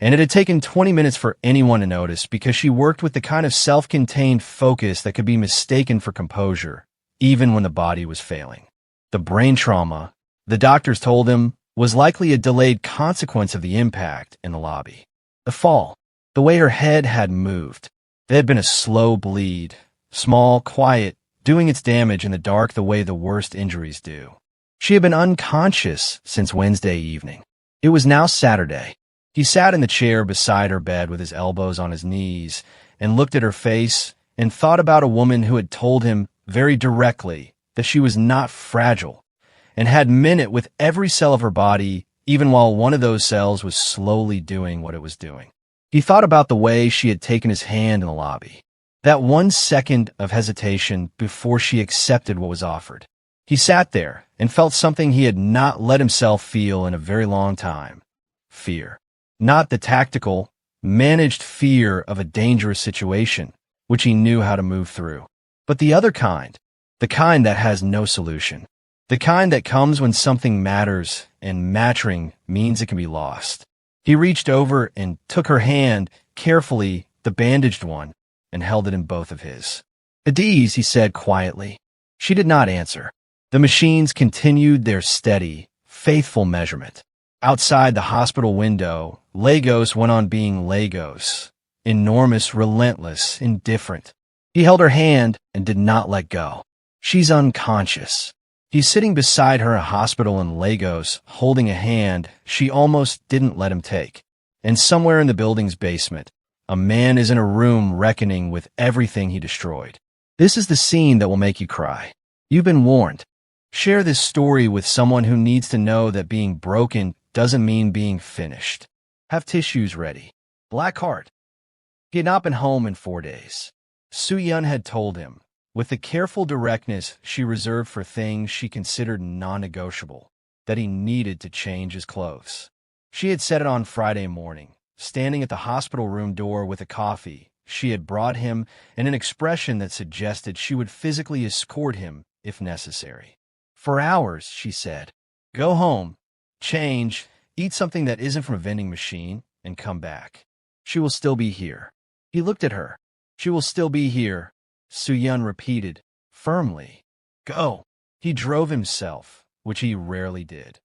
and it had taken 20 minutes for anyone to notice because she worked with the kind of self-contained focus that could be mistaken for composure, even when the body was failing. The brain trauma, the doctors told him, was likely a delayed consequence of the impact in the lobby. The fall, the way her head had moved. There had been a slow bleed, small, quiet, doing its damage in the dark the way the worst injuries do. She had been unconscious since Wednesday evening. It was now Saturday. He sat in the chair beside her bed with his elbows on his knees and looked at her face and thought about a woman who had told him very directly that she was not fragile and had meant it with every cell of her body, even while one of those cells was slowly doing what it was doing. He thought about the way she had taken his hand in the lobby, that 1 second of hesitation before she accepted what was offered. He sat there and felt something he had not let himself feel in a very long time. Fear. Not the tactical, managed fear of a dangerous situation, which he knew how to move through, but the other kind, the kind that has no solution, the kind that comes when something matters and mattering means it can be lost. He reached over and took her hand carefully the bandaged one, and held it in both of his. "Adaeze," he said quietly. She did not answer. The machines continued their steady, faithful measurement. Outside the hospital window, Lagos went on being Lagos. Enormous, relentless, indifferent. He held her hand and did not let go. She's unconscious. He's sitting beside her in a hospital in Lagos, holding a hand she almost didn't let him take. And somewhere in the building's basement, a man is in a room reckoning with everything he destroyed. This is the scene that will make you cry. You've been warned. Share this story with someone who needs to know that being broken doesn't mean being finished. Have tissues ready. Black heart. He had not been home in 4 days. Soo-yeon had told him, with the careful directness she reserved for things she considered non-negotiable, that he needed to change his clothes. She had said it on Friday morning, standing at the hospital room door with a coffee she had brought him and an expression that suggested she would physically escort him if necessary. "For hours," she said. "Go home, change, eat something that isn't from a vending machine, and come back. She will still be here." He looked at her. "She will still be here," Soo-yeon repeated, firmly. "Go." He drove himself, which he rarely did.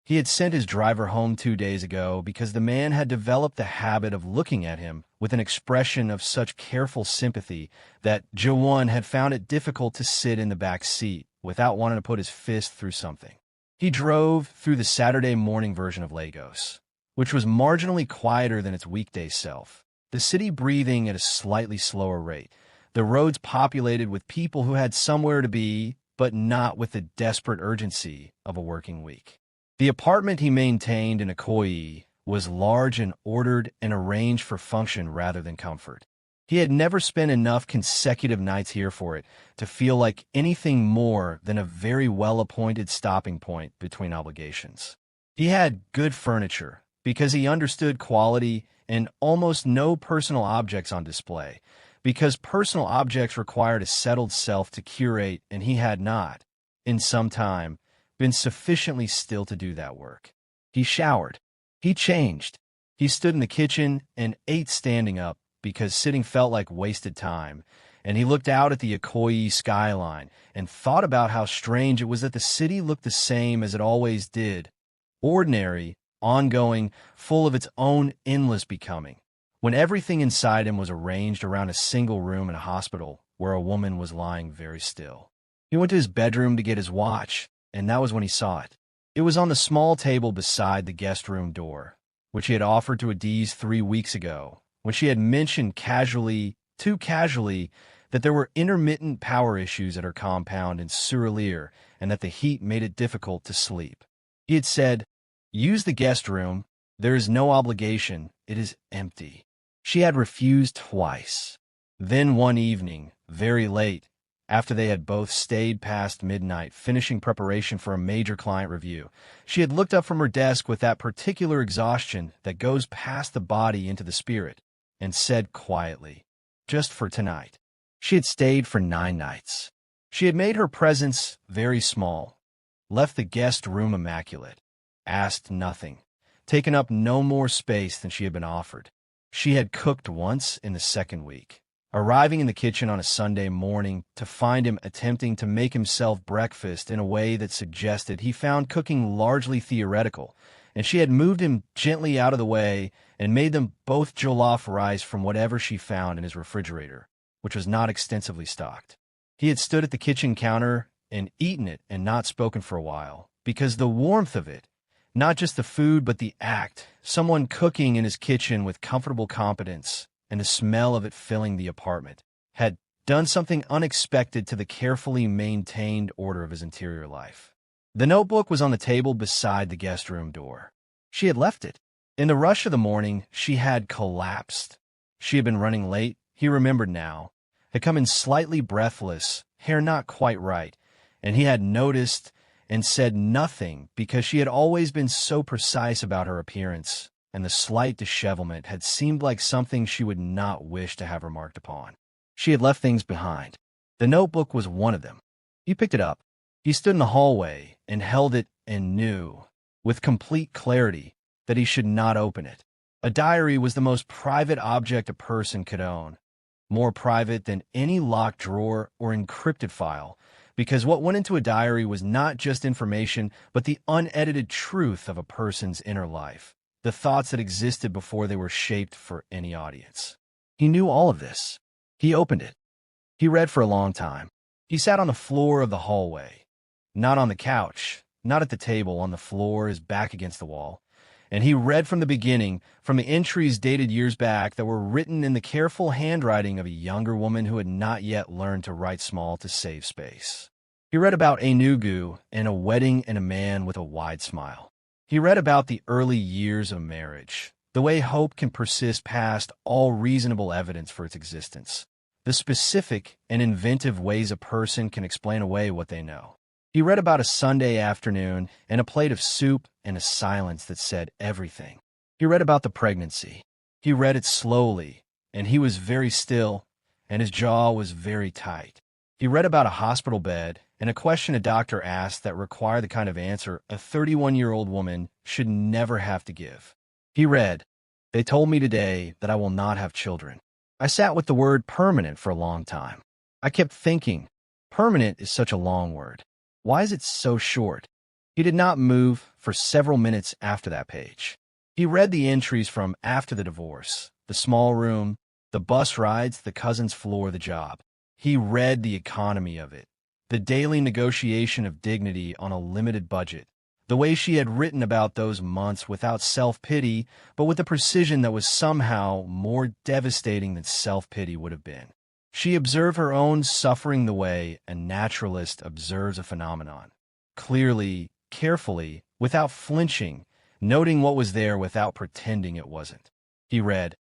He had sent his driver home 2 days ago because the man had developed the habit of looking at him with an expression of such careful sympathy that Jaewon had found it difficult to sit in the back seat without wanting to put his fist through something. He drove through the Saturday morning version of Lagos, which was marginally quieter than its weekday self, the city breathing at a slightly slower rate, the roads populated with people who had somewhere to be, but not with the desperate urgency of a working week. The apartment he maintained in Ikoyi was large and ordered and arranged for function rather than comfort. He had never spent enough consecutive nights here for it to feel like anything more than a very well-appointed stopping point between obligations. He had good furniture because he understood quality and almost no personal objects on display, because personal objects required a settled self to curate, and he had not, in some time, been sufficiently still to do that work. He showered. He changed. He stood in the kitchen and ate standing up because sitting felt like wasted time, and he looked out at the Ikoyi skyline and thought about how strange it was that the city looked the same as it always did, ordinary, ongoing, full of its own endless becoming, when everything inside him was arranged around a single room in a hospital where a woman was lying very still. He went to his bedroom to get his watch, and that was when he saw it. It was on the small table beside the guest room door, which he had offered to Adaeze 3 weeks ago, when she had mentioned casually, too casually, that there were intermittent power issues at her compound in Surelier and that the heat made it difficult to sleep. He had said, "Use the guest room. There is no obligation. It is empty." She had refused twice. Then one evening, very late, after they had both stayed past midnight, finishing preparation for a major client review, she had looked up from her desk with that particular exhaustion that goes past the body into the spirit, and said quietly, "Just for tonight." She had stayed for 9 nights. She had made her presence very small, left the guest room immaculate, asked nothing, taken up no more space than she had been offered. She had cooked once in the 2nd week, arriving in the kitchen on a Sunday morning to find him attempting to make himself breakfast in a way that suggested he found cooking largely theoretical, and she had moved him gently out of the way and made them both jollof rice from whatever she found in his refrigerator, which was not extensively stocked. He had stood at the kitchen counter and eaten it and not spoken for a while, because the warmth of it, not just the food but the act, someone cooking in his kitchen with comfortable competence, and the smell of it filling the apartment, had done something unexpected to the carefully maintained order of his interior life. The notebook was on the table beside the guest room door. She had left it. In the rush of the morning, she had collapsed. She had been running late, he remembered now, had come in slightly breathless, hair not quite right, and he had noticed and said nothing because she had always been so precise about her appearance, and the slight dishevelment had seemed like something she would not wish to have remarked upon. She had left things behind. The notebook was one of them. He picked it up. He stood in the hallway and held it and knew, with complete clarity, that he should not open it. A diary was the most private object a person could own, more private than any locked drawer or encrypted file, because what went into a diary was not just information, but the unedited truth of a person's inner life, the thoughts that existed before they were shaped for any audience. He knew all of this. He opened it. He read for a long time. He sat on the floor of the hallway, not on the couch, not at the table, on the floor, his back against the wall. And he read from the beginning, from the entries dated years back that were written in the careful handwriting of a younger woman who had not yet learned to write small to save space. He read about Enugu and a wedding and a man with a wide smile. He read about the early years of marriage, the way hope can persist past all reasonable evidence for its existence, the specific and inventive ways a person can explain away what they know. He read about a Sunday afternoon and a plate of soup and a silence that said everything. He read about the pregnancy. He read it slowly, and he was very still, and his jaw was very tight. He read about a hospital bed and a question a doctor asked that required the kind of answer a 31-year-old woman should never have to give. He read, "They told me today that I will not have children." I sat with the word permanent for a long time. I kept thinking, permanent is such a long word. Why is it so short? He did not move for several minutes after that page. He read the entries from after the divorce, the small room, the bus rides, the cousin's floor, the job. He read the economy of it, the daily negotiation of dignity on a limited budget, the way she had written about those months without self-pity, but with a precision that was somehow more devastating than self-pity would have been. She observed her own suffering the way a naturalist observes a phenomenon, clearly, carefully, without flinching, noting what was there without pretending it wasn't. He read,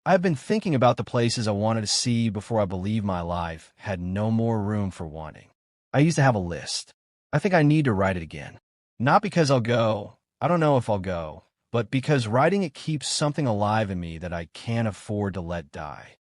"I have been thinking about the places I wanted to see before I believed my life had no more room for wanting. I used to have a list. I think I need to write it again. Not because I'll go, I don't know if I'll go, but because writing it keeps something alive in me that I can't afford to let die."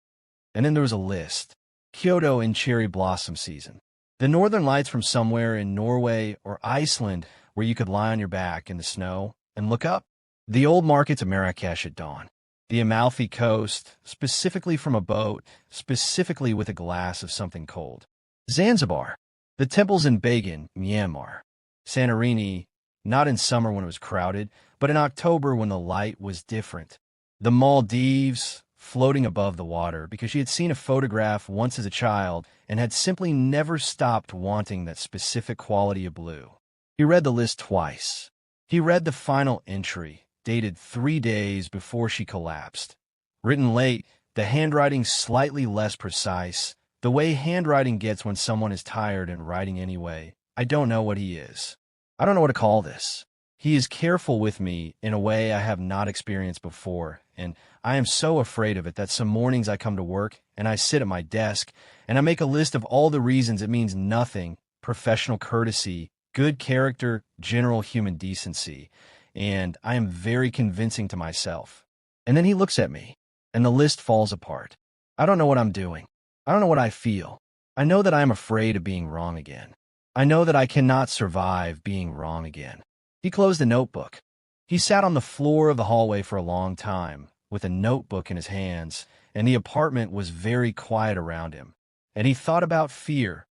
And then there was a list. Kyoto in cherry blossom season. The northern lights from somewhere in Norway or Iceland where you could lie on your back in the snow and look up. The old markets of Marrakesh at dawn. The Amalfi Coast, specifically from a boat, specifically with a glass of something cold. Zanzibar. The temples in Bagan, Myanmar. Santorini, not in summer when it was crowded, but in October when the light was different. The Maldives, floating above the water, because she had seen a photograph once as a child and had simply never stopped wanting that specific quality of blue. He read the list twice. He read the final entry, dated 3 days before she collapsed. Written late, the handwriting slightly less precise, the way handwriting gets when someone is tired and writing anyway. I don't know what he is. I don't know what to call this. He is careful with me in a way I have not experienced before, and I am so afraid of it that some mornings I come to work and I sit at my desk and I make a list of all the reasons it means nothing, professional courtesy, good character, general human decency, and I am very convincing to myself. And then he looks at me, and the list falls apart. I don't know what I'm doing. I don't know what I feel. I know that I am afraid of being wrong again. I know that I cannot survive being wrong again. He closed the notebook. He sat on the floor of the hallway for a long time, with a notebook in his hands, and the apartment was very quiet around him. And he thought about fear,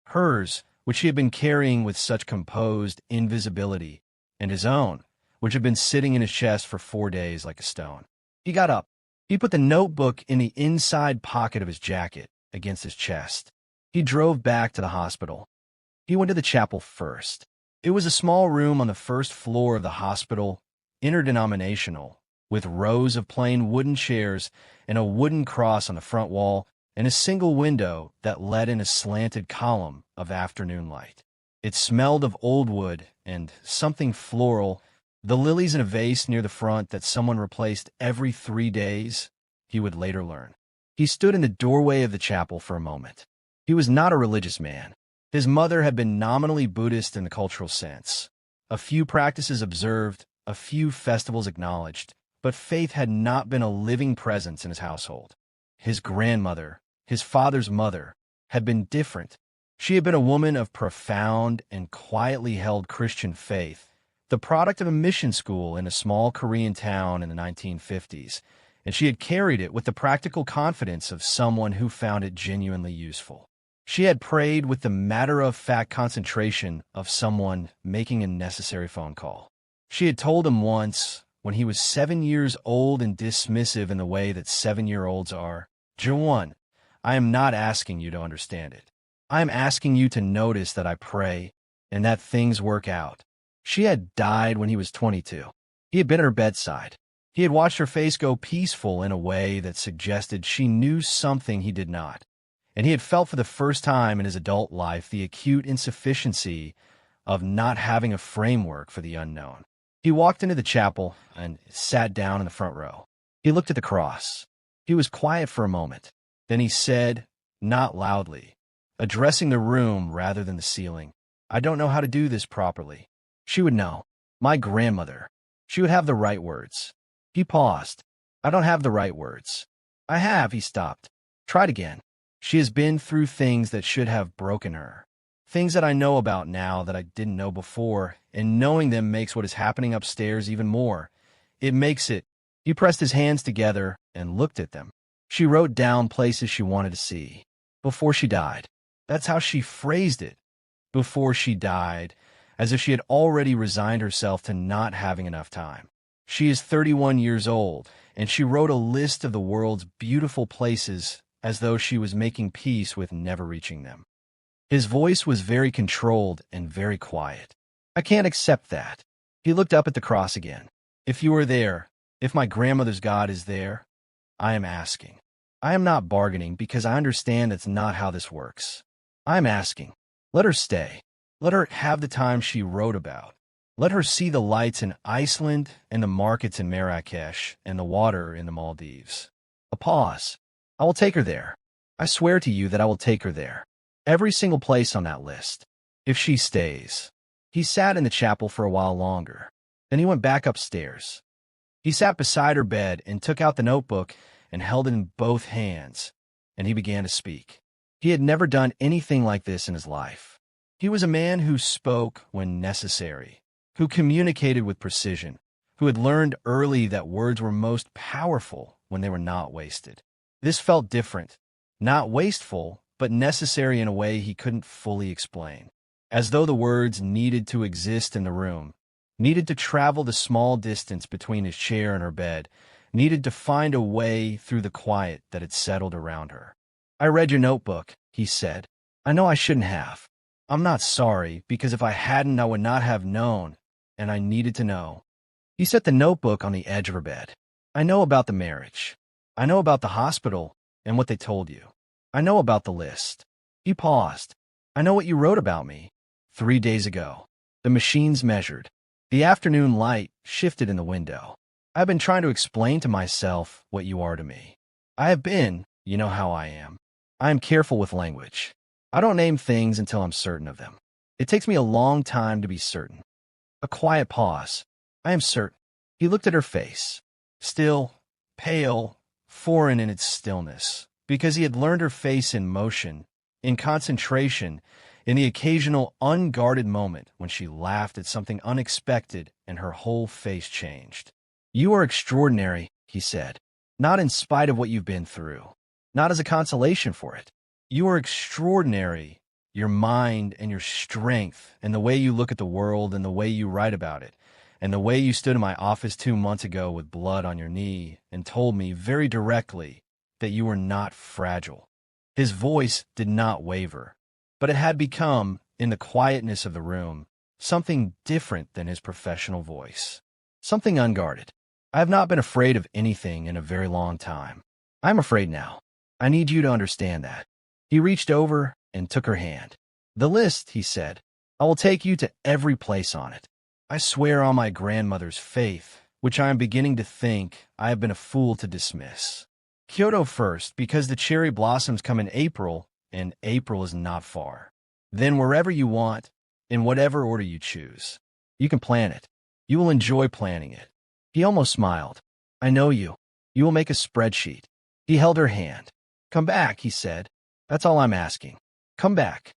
hers, which he had been carrying with such composed invisibility, and his own, which had been sitting in his chest for 4 days like a stone. He got up. He put the notebook in the inside pocket of his jacket, against his chest. He drove back to the hospital. He went to the chapel first. It was a small room on the first floor of the hospital, interdenominational, with rows of plain wooden chairs and a wooden cross on the front wall and a single window that let in a slanted column of afternoon light. It smelled of old wood and something floral, the lilies in a vase near the front that someone replaced every 3 days, he would later learn. He stood in the doorway of the chapel for a moment. He was not a religious man. His mother had been nominally Buddhist in the cultural sense. A few practices observed, a few festivals acknowledged, but faith had not been a living presence in his household. His grandmother, his father's mother, had been different. She had been a woman of profound and quietly held Christian faith, the product of a mission school in a small Korean town in the 1950s, and she had carried it with the practical confidence of someone who found it genuinely useful. She had prayed with the matter-of-fact concentration of someone making a necessary phone call. She had told him once, when he was 7 years old and dismissive in the way that 7-year-olds are, "Jawan, I am not asking you to understand it. I am asking you to notice that I pray and that things work out." She had died when he was 22. He had been at her bedside. He had watched her face go peaceful in a way that suggested she knew something he did not. And he had felt for the first time in his adult life the acute insufficiency of not having a framework for the unknown. He walked into the chapel and sat down in the front row. He looked at the cross. He was quiet for a moment. Then he said, not loudly, addressing the room rather than the ceiling, "I don't know how to do this properly." She would know. My grandmother. She would have the right words. He paused. "I don't have the right words." "I have," he stopped. "Try it again." "She has been through things that should have broken her. Things that I know about now that I didn't know before, and knowing them makes what is happening upstairs even more. It makes it." He pressed his hands together and looked at them. She wrote down places she wanted to see. Before she died. That's how she phrased it. Before she died, as if she had already resigned herself to not having enough time. She is 31 years old, and she wrote a list of the world's beautiful places as though she was making peace with never reaching them. His voice was very controlled and very quiet. "I can't accept that." He looked up at the cross again. "If you are there, if my grandmother's God is there, I am asking. I am not bargaining because I understand that's not how this works. I am asking. Let her stay. Let her have the time she wrote about. Let her see the lights in Iceland and the markets in Marrakesh and the water in the Maldives." A pause. "I will take her there. I swear to you that I will take her there. Every single place on that list. If she stays." He sat in the chapel for a while longer. Then he went back upstairs. He sat beside her bed and took out the notebook and held it in both hands, and he began to speak. He had never done anything like this in his life. He was a man who spoke when necessary, who communicated with precision, who had learned early that words were most powerful when they were not wasted. This felt different, not wasteful, but necessary in a way he couldn't fully explain, as though the words needed to exist in the room, needed to travel the small distance between his chair and her bed, needed to find a way through the quiet that had settled around her. "I read your notebook," he said. "I know I shouldn't have. I'm not sorry, because if I hadn't, I would not have known, and I needed to know." He set the notebook on the edge of her bed. "I know about the marriage. I know about the hospital and what they told you. I know about the list." He paused. "I know what you wrote about me 3 days ago. The machines measured. The afternoon light shifted in the window. I've been trying to explain to myself what you are to me. I have been, you know how I am. I am careful with language. I don't name things until I'm certain of them. It takes me a long time to be certain." A quiet pause. "I am certain." He looked at her face. Still, pale, foreign in its stillness, because he had learned her face in motion, in concentration, in the occasional unguarded moment when she laughed at something unexpected and her whole face changed. "You are extraordinary," he said, "not in spite of what you've been through, not as a consolation for it. You are extraordinary, your mind and your strength and the way you look at the world and the way you write about it, and the way you stood in my office 2 months ago with blood on your knee and told me very directly that you were not fragile." His voice did not waver, but it had become, in the quietness of the room, something different than his professional voice, something unguarded. "I have not been afraid of anything in a very long time. I'm afraid now. I need you to understand that." He reached over and took her hand. "The list," he said. "I will take you to every place on it. I swear on my grandmother's faith, which I am beginning to think I have been a fool to dismiss. Kyoto first, because the cherry blossoms come in April, and April is not far. Then wherever you want, in whatever order you choose. You can plan it. You will enjoy planning it." He almost smiled. "I know you. You will make a spreadsheet." He held her hand. "Come back," he said. "That's all I'm asking. Come back."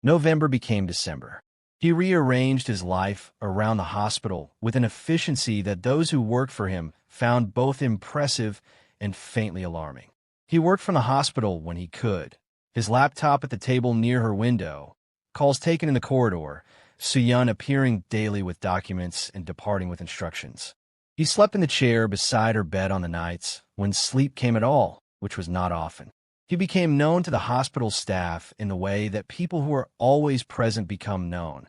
November became December. He rearranged his life around the hospital with an efficiency that those who worked for him found both impressive and faintly alarming. He worked from the hospital when he could, his laptop at the table near her window, calls taken in the corridor, Soo-yeon appearing daily with documents and departing with instructions. He slept in the chair beside her bed on the nights when sleep came at all, which was not often. He became known to the hospital staff in the way that people who are always present become known,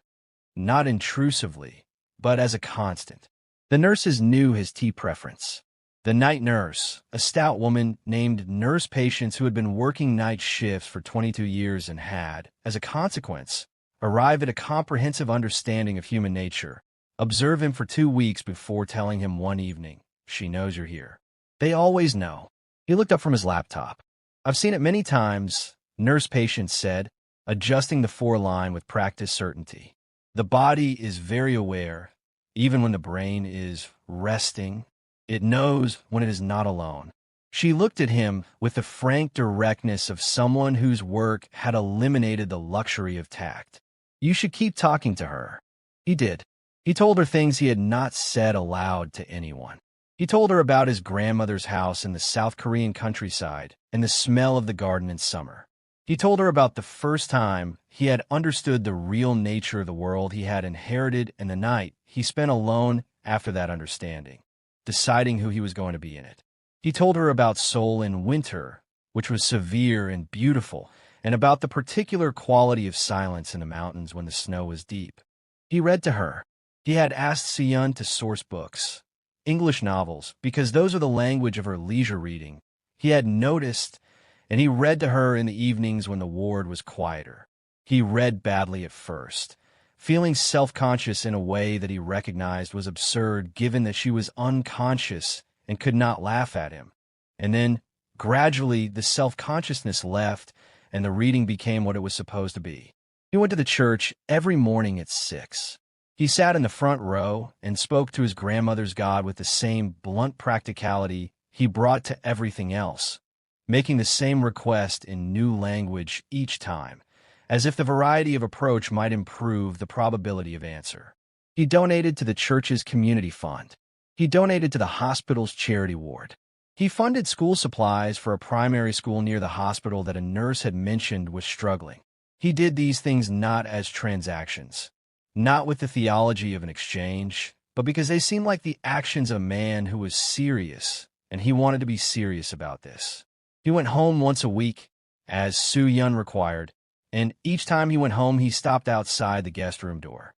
not intrusively, but as a constant. The nurses knew his tea preference. The night nurse, a stout woman named Nurse Patience who had been working night shifts for 22 years and had, as a consequence, arrived at a comprehensive understanding of human nature, observe him for 2 weeks before telling him one evening, "She knows you're here." They always know. He looked up from his laptop. "I've seen it many times," Nurse Patience said, adjusting the foreline with practiced certainty. "The body is very aware, even when the brain is resting. It knows when it is not alone." She looked at him with the frank directness of someone whose work had eliminated the luxury of tact. "You should keep talking to her." He did. He told her things he had not said aloud to anyone. He told her about his grandmother's house in the South Korean countryside and the smell of the garden in summer. He told her about the first time he had understood the real nature of the world he had inherited and the night he spent alone after that understanding, deciding who he was going to be in it. He told her about Seoul in winter, which was severe and beautiful, and about the particular quality of silence in the mountains when the snow was deep. He read to her. He had asked Soo-yeon to source books, English novels, because those are the language of her leisure reading. He had noticed, and he read to her in the evenings when the ward was quieter. He read badly at first, feeling self-conscious in a way that he recognized was absurd given that she was unconscious and could not laugh at him. And then, gradually, the self-consciousness left, and the reading became what it was supposed to be. He went to the church every morning at 6. He sat in the front row and spoke to his grandmother's God with the same blunt practicality he brought to everything else, making the same request in new language each time, as if the variety of approach might improve the probability of answer. He donated to the church's community fund. He donated to the hospital's charity ward. He funded school supplies for a primary school near the hospital that a nurse had mentioned was struggling. He did these things not as transactions, not with the theology of an exchange, but because they seemed like the actions of a man who was serious, and he wanted to be serious about this. He went home once a week, as Soo-yeon required, and each time he went home he stopped outside the guest room door.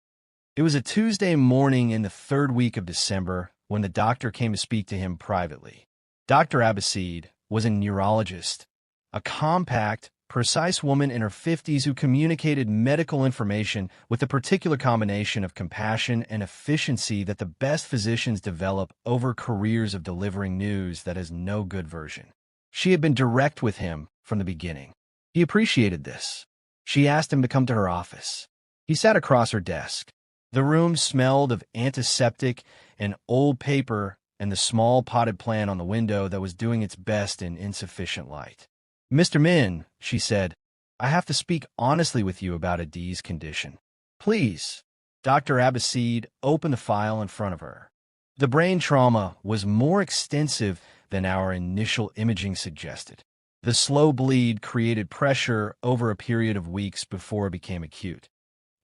It was a Tuesday morning in the 3rd week of December when the doctor came to speak to him privately. Dr. Adaeze was a neurologist, a compact, precise woman in her 50s who communicated medical information with a particular combination of compassion and efficiency that the best physicians develop over careers of delivering news that is no good version. She had been direct with him from the beginning. He appreciated this. She asked him to come to her office. He sat across her desk. The room smelled of antiseptic and old paper and the small potted plant on the window that was doing its best in insufficient light. "Mr. Min," she said, "I have to speak honestly with you about Adaeze's condition." "Please." Dr. Adaeze opened the file in front of her. The brain trauma was more extensive than our initial imaging suggested. The slow bleed created pressure over a period of weeks before it became acute.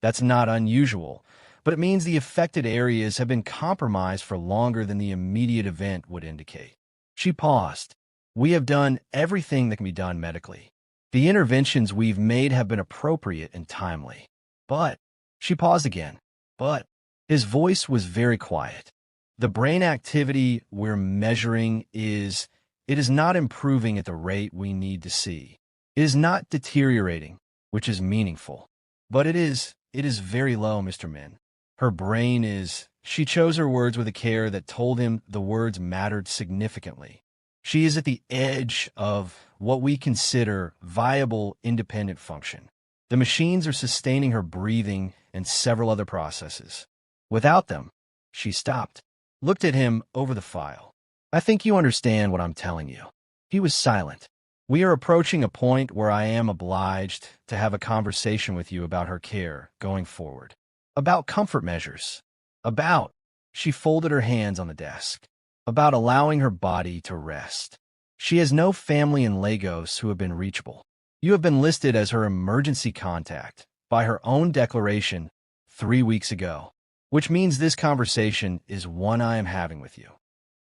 That's not unusual, but it means the affected areas have been compromised for longer than the immediate event would indicate. She paused. "We have done everything that can be done medically. The interventions we've made have been appropriate and timely. But," she paused again, "but," his voice was very quiet. "The brain activity we're measuring it is not improving at the rate we need to see. It is not deteriorating, which is meaningful. But it is very low, Mr. Min. Her brain is," she chose her words with a care that told him the words mattered significantly. "She is at the edge of what we consider viable independent function. The machines are sustaining her breathing and several other processes. Without them," she stopped, looked at him over the file. "I think you understand what I'm telling you." He was silent. "We are approaching a point where I am obliged to have a conversation with you about her care going forward." about comfort measures, about, she folded her hands on the desk, about allowing her body to rest. She has no family in Lagos who have been reachable. You have been listed as her emergency contact by her own declaration 3 weeks ago, which means this conversation is one I am having with you.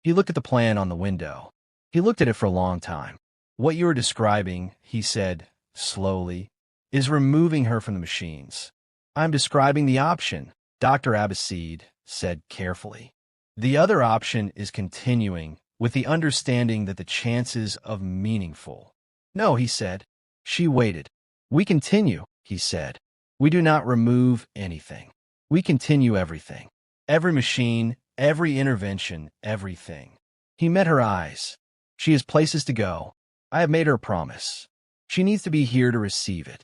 He looked at the plan on the window. He looked at it for a long time. What you are describing, he said, slowly, is removing her from the machines. I'm describing the option, Dr. Adaeze said carefully. The other option is continuing with the understanding that the chances of meaningful. No, he said. She waited. We continue, he said. We do not remove anything. We continue everything. Every machine, every intervention, everything. He met her eyes. She has places to go. I have made her a promise. She needs to be here to receive it.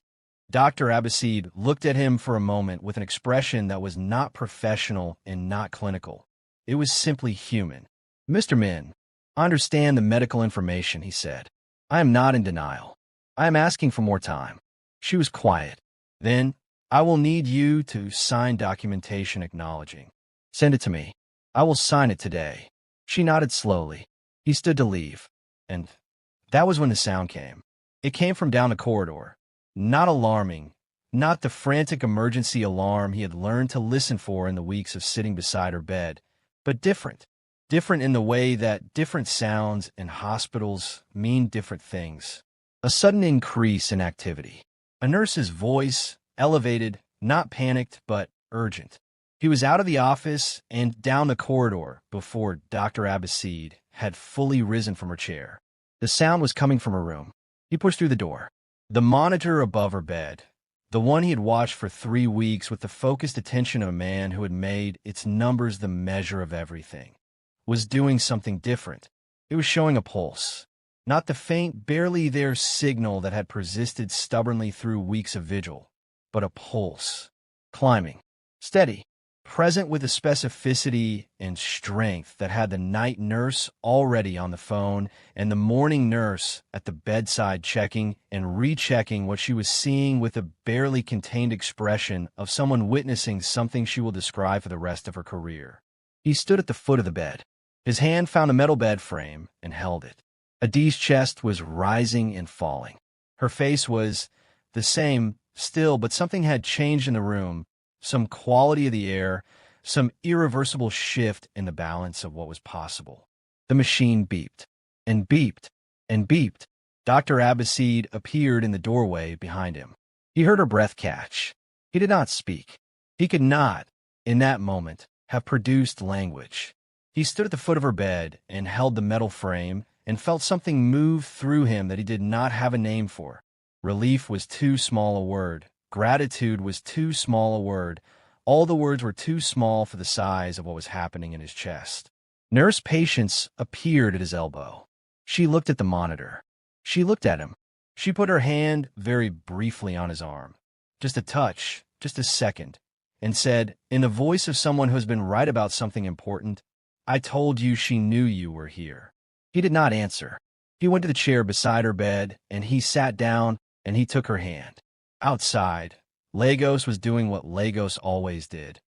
Dr. Adaeze looked at him for a moment with an expression that was not professional and not clinical. It was simply human. Mr. Min, I understand the medical information, he said. I am not in denial. I am asking for more time. She was quiet. Then, I will need you to sign documentation acknowledging. Send it to me. I will sign it today. She nodded slowly. He stood to leave. And that was when the sound came. It came from down the corridor. Not alarming, not the frantic emergency alarm he had learned to listen for in the weeks of sitting beside her bed, but different. Different in the way that different sounds in hospitals mean different things. A sudden increase in activity. A nurse's voice, elevated, not panicked, but urgent. He was out of the office and down the corridor before Dr. Adaeze had fully risen from her chair. The sound was coming from her room. He pushed through the door. The monitor above her bed, the one he had watched for 3 weeks with the focused attention of a man who had made its numbers the measure of everything, was doing something different. It was showing a pulse. Not the faint, barely there signal that had persisted stubbornly through weeks of vigil, but a pulse. Climbing. Steady. Present with a specificity and strength that had the night nurse already on the phone and the morning nurse at the bedside checking and rechecking what she was seeing with a barely contained expression of someone witnessing something she will describe for the rest of her career. He stood at the foot of the bed. His hand found a metal bed frame and held it. Adaeze's chest was rising and falling. Her face was the same still, but something had changed in the room. Some quality of the air, some irreversible shift in the balance of what was possible. The machine beeped, and beeped, and beeped. Dr. Adaeze appeared in the doorway behind him. He heard her breath catch. He did not speak. He could not, in that moment, have produced language. He stood at the foot of her bed and held the metal frame and felt something move through him that he did not have a name for. Relief was too small a word. Gratitude was too small a word. All the words were too small for the size of what was happening in his chest. Nurse Patience appeared at his elbow. She looked at the monitor. She looked at him. She put her hand very briefly on his arm. Just a touch, just a second, and said, in the voice of someone who has been right about something important, I told you she knew you were here. He did not answer. He went to the chair beside her bed, and he sat down, and he took her hand. Outside, Lagos was doing what Lagos always did,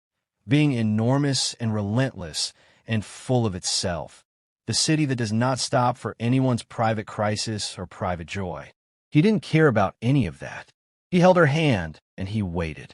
being enormous and relentless and full of itself, the city that does not stop for anyone's private crisis or private joy. He didn't care about any of that. He held her hand, and he waited.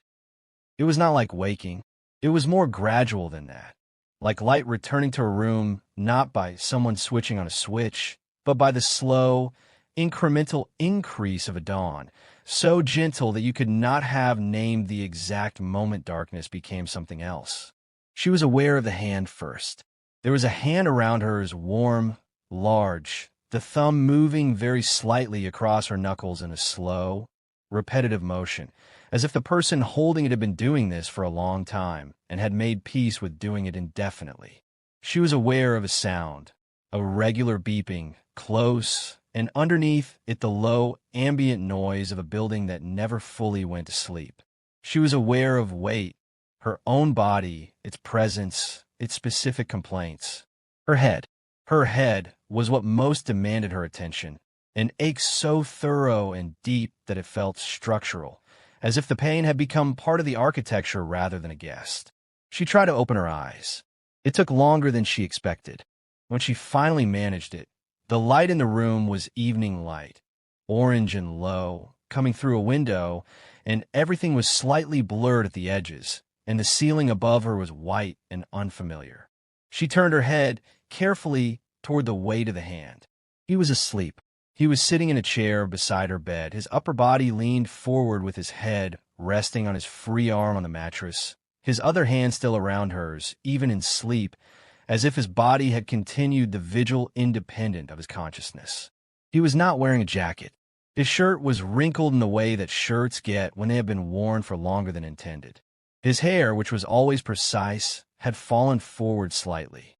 It was not like waking. It was more gradual than that, like light returning to a room not by someone switching on a switch, but by the slow, incremental increase of a dawn, so gentle that you could not have named the exact moment darkness became something else. She was aware of the hand first. There was a hand around hers, warm, large, the thumb moving very slightly across her knuckles in a slow, repetitive motion, as if the person holding it had been doing this for a long time and had made peace with doing it indefinitely. She was aware of a sound, a regular beeping, close, and underneath it the low, ambient noise of a building that never fully went to sleep. She was aware of weight, her own body, its presence, its specific complaints. Her head was what most demanded her attention, an ache so thorough and deep that it felt structural, as if the pain had become part of the architecture rather than a guest. She tried to open her eyes. It took longer than she expected. When she finally managed it, the light in the room was evening light, orange and low, coming through a window, and everything was slightly blurred at the edges, and the ceiling above her was white and unfamiliar. She turned her head carefully toward the weight of the hand. He was asleep. He was sitting in a chair beside her bed, his upper body leaned forward with his head resting on his free arm on the mattress, his other hand still around hers, even in sleep, as if his body had continued the vigil independent of his consciousness. He was not wearing a jacket. His shirt was wrinkled in the way that shirts get when they have been worn for longer than intended. His hair, which was always precise, had fallen forward slightly.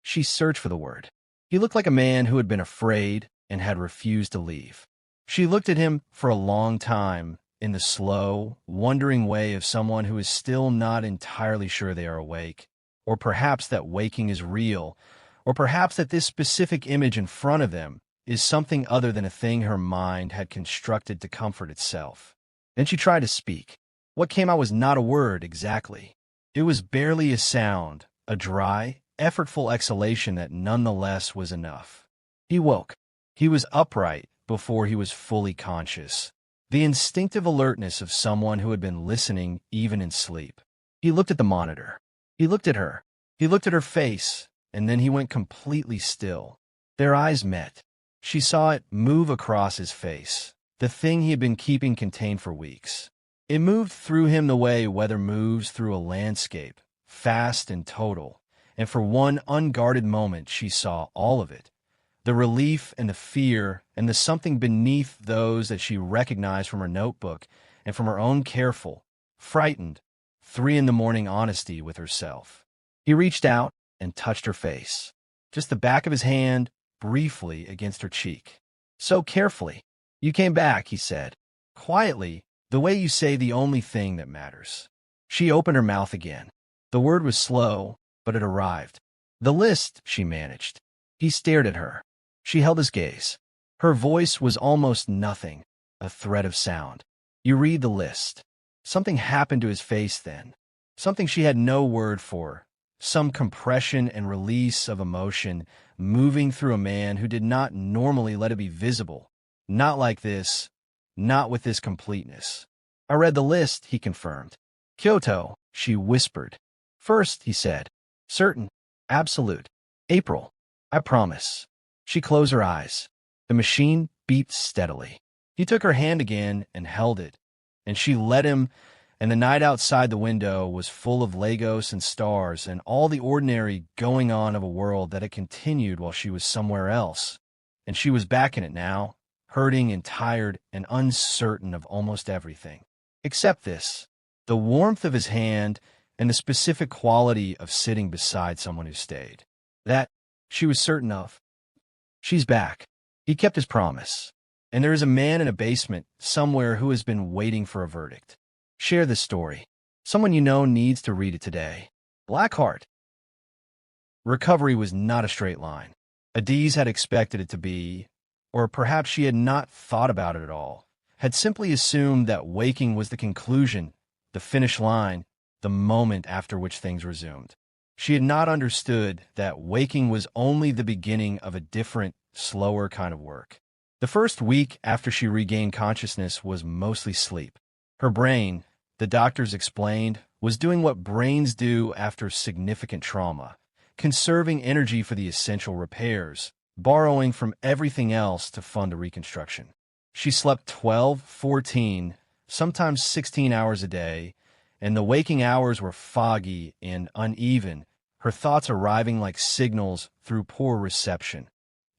She searched for the word. He looked like a man who had been afraid and had refused to leave. She looked at him for a long time in the slow, wondering way of someone who is still not entirely sure they are awake, or perhaps that waking is real, or perhaps that this specific image in front of them is something other than a thing her mind had constructed to comfort itself. Then she tried to speak. What came out was not a word exactly. It was barely a sound, a dry, effortful exhalation that nonetheless was enough. He woke. He was upright before he was fully conscious. The instinctive alertness of someone who had been listening even in sleep. He looked at the monitor. He looked at her. He looked at her face, and then he went completely still. Their eyes met. She saw it move across his face, the thing he had been keeping contained for weeks. It moved through him the way weather moves through a landscape, fast and total, and for one unguarded moment she saw all of it. The relief and the fear and the something beneath those that she recognized from her notebook and from her own careful, frightened, 3 a.m. honesty with herself. He reached out and touched her face, just the back of his hand briefly against her cheek. So carefully. "You came back," he said, quietly, the way you say the only thing that matters. She opened her mouth again. The word was slow, but it arrived. "The list," she managed. He stared at her. She held his gaze. Her voice was almost nothing, a thread of sound. "You read the list." Something happened to his face then. Something she had no word for. Some compression and release of emotion moving through a man who did not normally let it be visible. Not like this. Not with this completeness. "I read the list," he confirmed. "Kyoto," she whispered. "First," he said. "Certain. Absolute. April. I promise." She closed her eyes. The machine beeped steadily. He took her hand again and held it, and she let him, and the night outside the window was full of Lagos and stars and all the ordinary going on of a world that had continued while she was somewhere else. And she was back in it now, hurting and tired and uncertain of almost everything. Except this, the warmth of his hand and the specific quality of sitting beside someone who stayed. That she was certain of. She's back. He kept his promise. And there is a man in a basement somewhere who has been waiting for a verdict. Share this story. Someone you know needs to read it today. Blackheart. Recovery was not a straight line. Adaeze had expected it to be, or perhaps she had not thought about it at all, had simply assumed that waking was the conclusion, the finish line, the moment after which things resumed. She had not understood that waking was only the beginning of a different, slower kind of work. The first week after she regained consciousness was mostly sleep. Her brain, the doctors explained, was doing what brains do after significant trauma, conserving energy for the essential repairs, borrowing from everything else to fund the reconstruction. She slept 12, 14, sometimes 16 hours a day, and the waking hours were foggy and uneven, her thoughts arriving like signals through poor reception.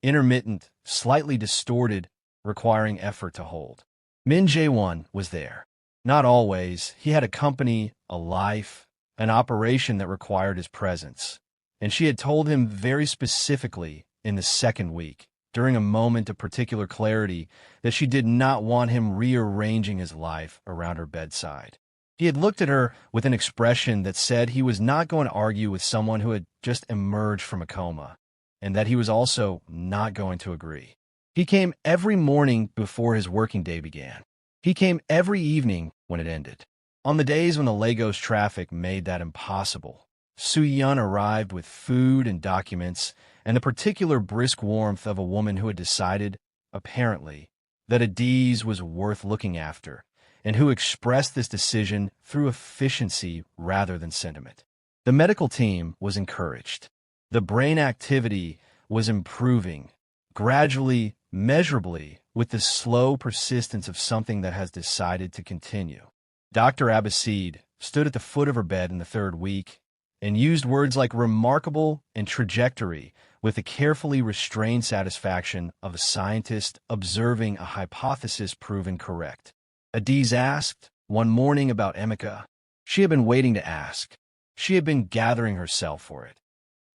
Intermittent, slightly distorted, requiring effort to hold. Min Jae-won was there. Not always. He had a company, a life, an operation that required his presence. And she had told him very specifically in the second week, during a moment of particular clarity, that she did not want him rearranging his life around her bedside. He had looked at her with an expression that said he was not going to argue with someone who had just emerged from a coma, and that he was also not going to agree. He came every morning before his working day began. He came every evening when it ended. On the days when the Lagos traffic made that impossible, Soo-Yun arrived with food and documents and the particular brisk warmth of a woman who had decided, apparently, that Adaeze was worth looking after, and who expressed this decision through efficiency rather than sentiment. The medical team was encouraged. The brain activity was improving, gradually, measurably, with the slow persistence of something that has decided to continue. Dr. Adaeze stood at the foot of her bed in the third week and used words like remarkable and trajectory with the carefully restrained satisfaction of a scientist observing a hypothesis proven correct. Adaeze asked one morning about Emeka. She had been waiting to ask. She had been gathering herself for it.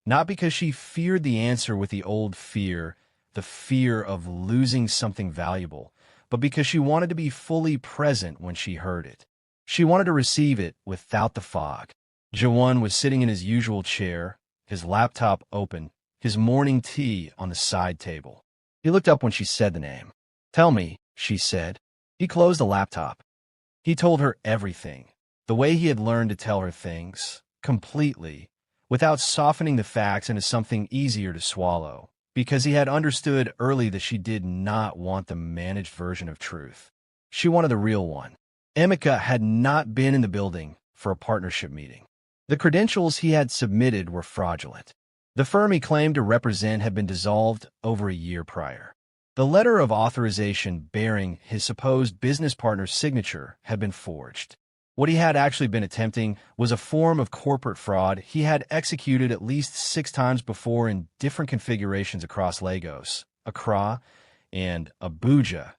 Not because she feared the answer with the old fear, the fear of losing something valuable, but because she wanted to be fully present when she heard it. She wanted to receive it without the fog. Jawan was sitting in his usual chair, his laptop open, his morning tea on the side table. He looked up when she said the name. "Tell me," she said. He closed the laptop. He told her everything, the way he had learned to tell her things, completely, without softening the facts into something easier to swallow, because he had understood early that she did not want the managed version of truth. She wanted the real one. Emeka had not been in the building for a partnership meeting. The credentials he had submitted were fraudulent. The firm he claimed to represent had been dissolved over a year prior. The letter of authorization bearing his supposed business partner's signature had been forged. What he had actually been attempting was a form of corporate fraud he had executed at least 6 times before in different configurations across Lagos, Accra, and Abuja,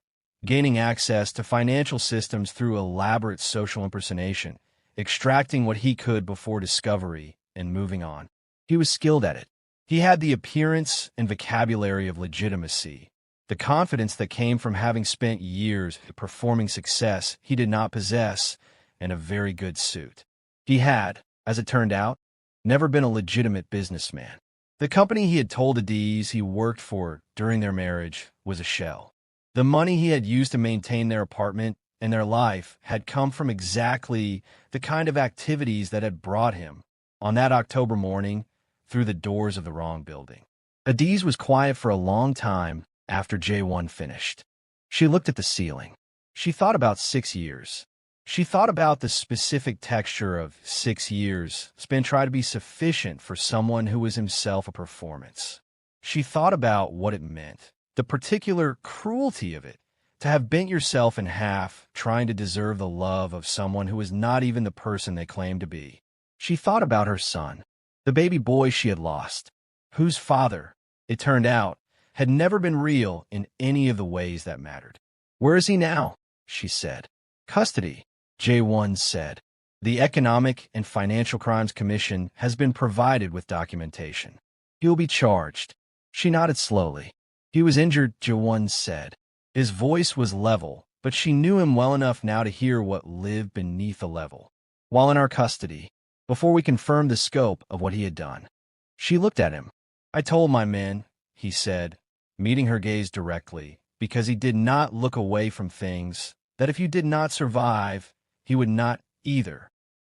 gaining access to financial systems through elaborate social impersonation, extracting what he could before discovery, and moving on. He was skilled at it. He had the appearance and vocabulary of legitimacy, the confidence that came from having spent years performing success he did not possess, and a very good suit. He had, as it turned out, never been a legitimate businessman. The company he had told Adaeze he worked for during their marriage was a shell. The money he had used to maintain their apartment and their life had come from exactly the kind of activities that had brought him, on that October morning, through the doors of the wrong building. Adaeze was quiet for a long time after J1 finished. She looked at the ceiling. She thought about 6 years. She thought about the specific texture of 6 years spent trying to be sufficient for someone who was himself a performance. She thought about what it meant, the particular cruelty of it, to have bent yourself in half trying to deserve the love of someone who was not even the person they claimed to be. She thought about her son, the baby boy she had lost, whose father, it turned out, had never been real in any of the ways that mattered. "Where is he now?" she said. "Custody," J1 said. "The Economic and Financial Crimes Commission has been provided with documentation. He will be charged." She nodded slowly. "He was injured," J1 said. His voice was level, but she knew him well enough now to hear what lived beneath the level. "While in our custody, before we confirmed the scope of what he had done." She looked at him. "I told my men," he said, meeting her gaze directly, because he did not look away from things, "that if you did not survive, he would not either."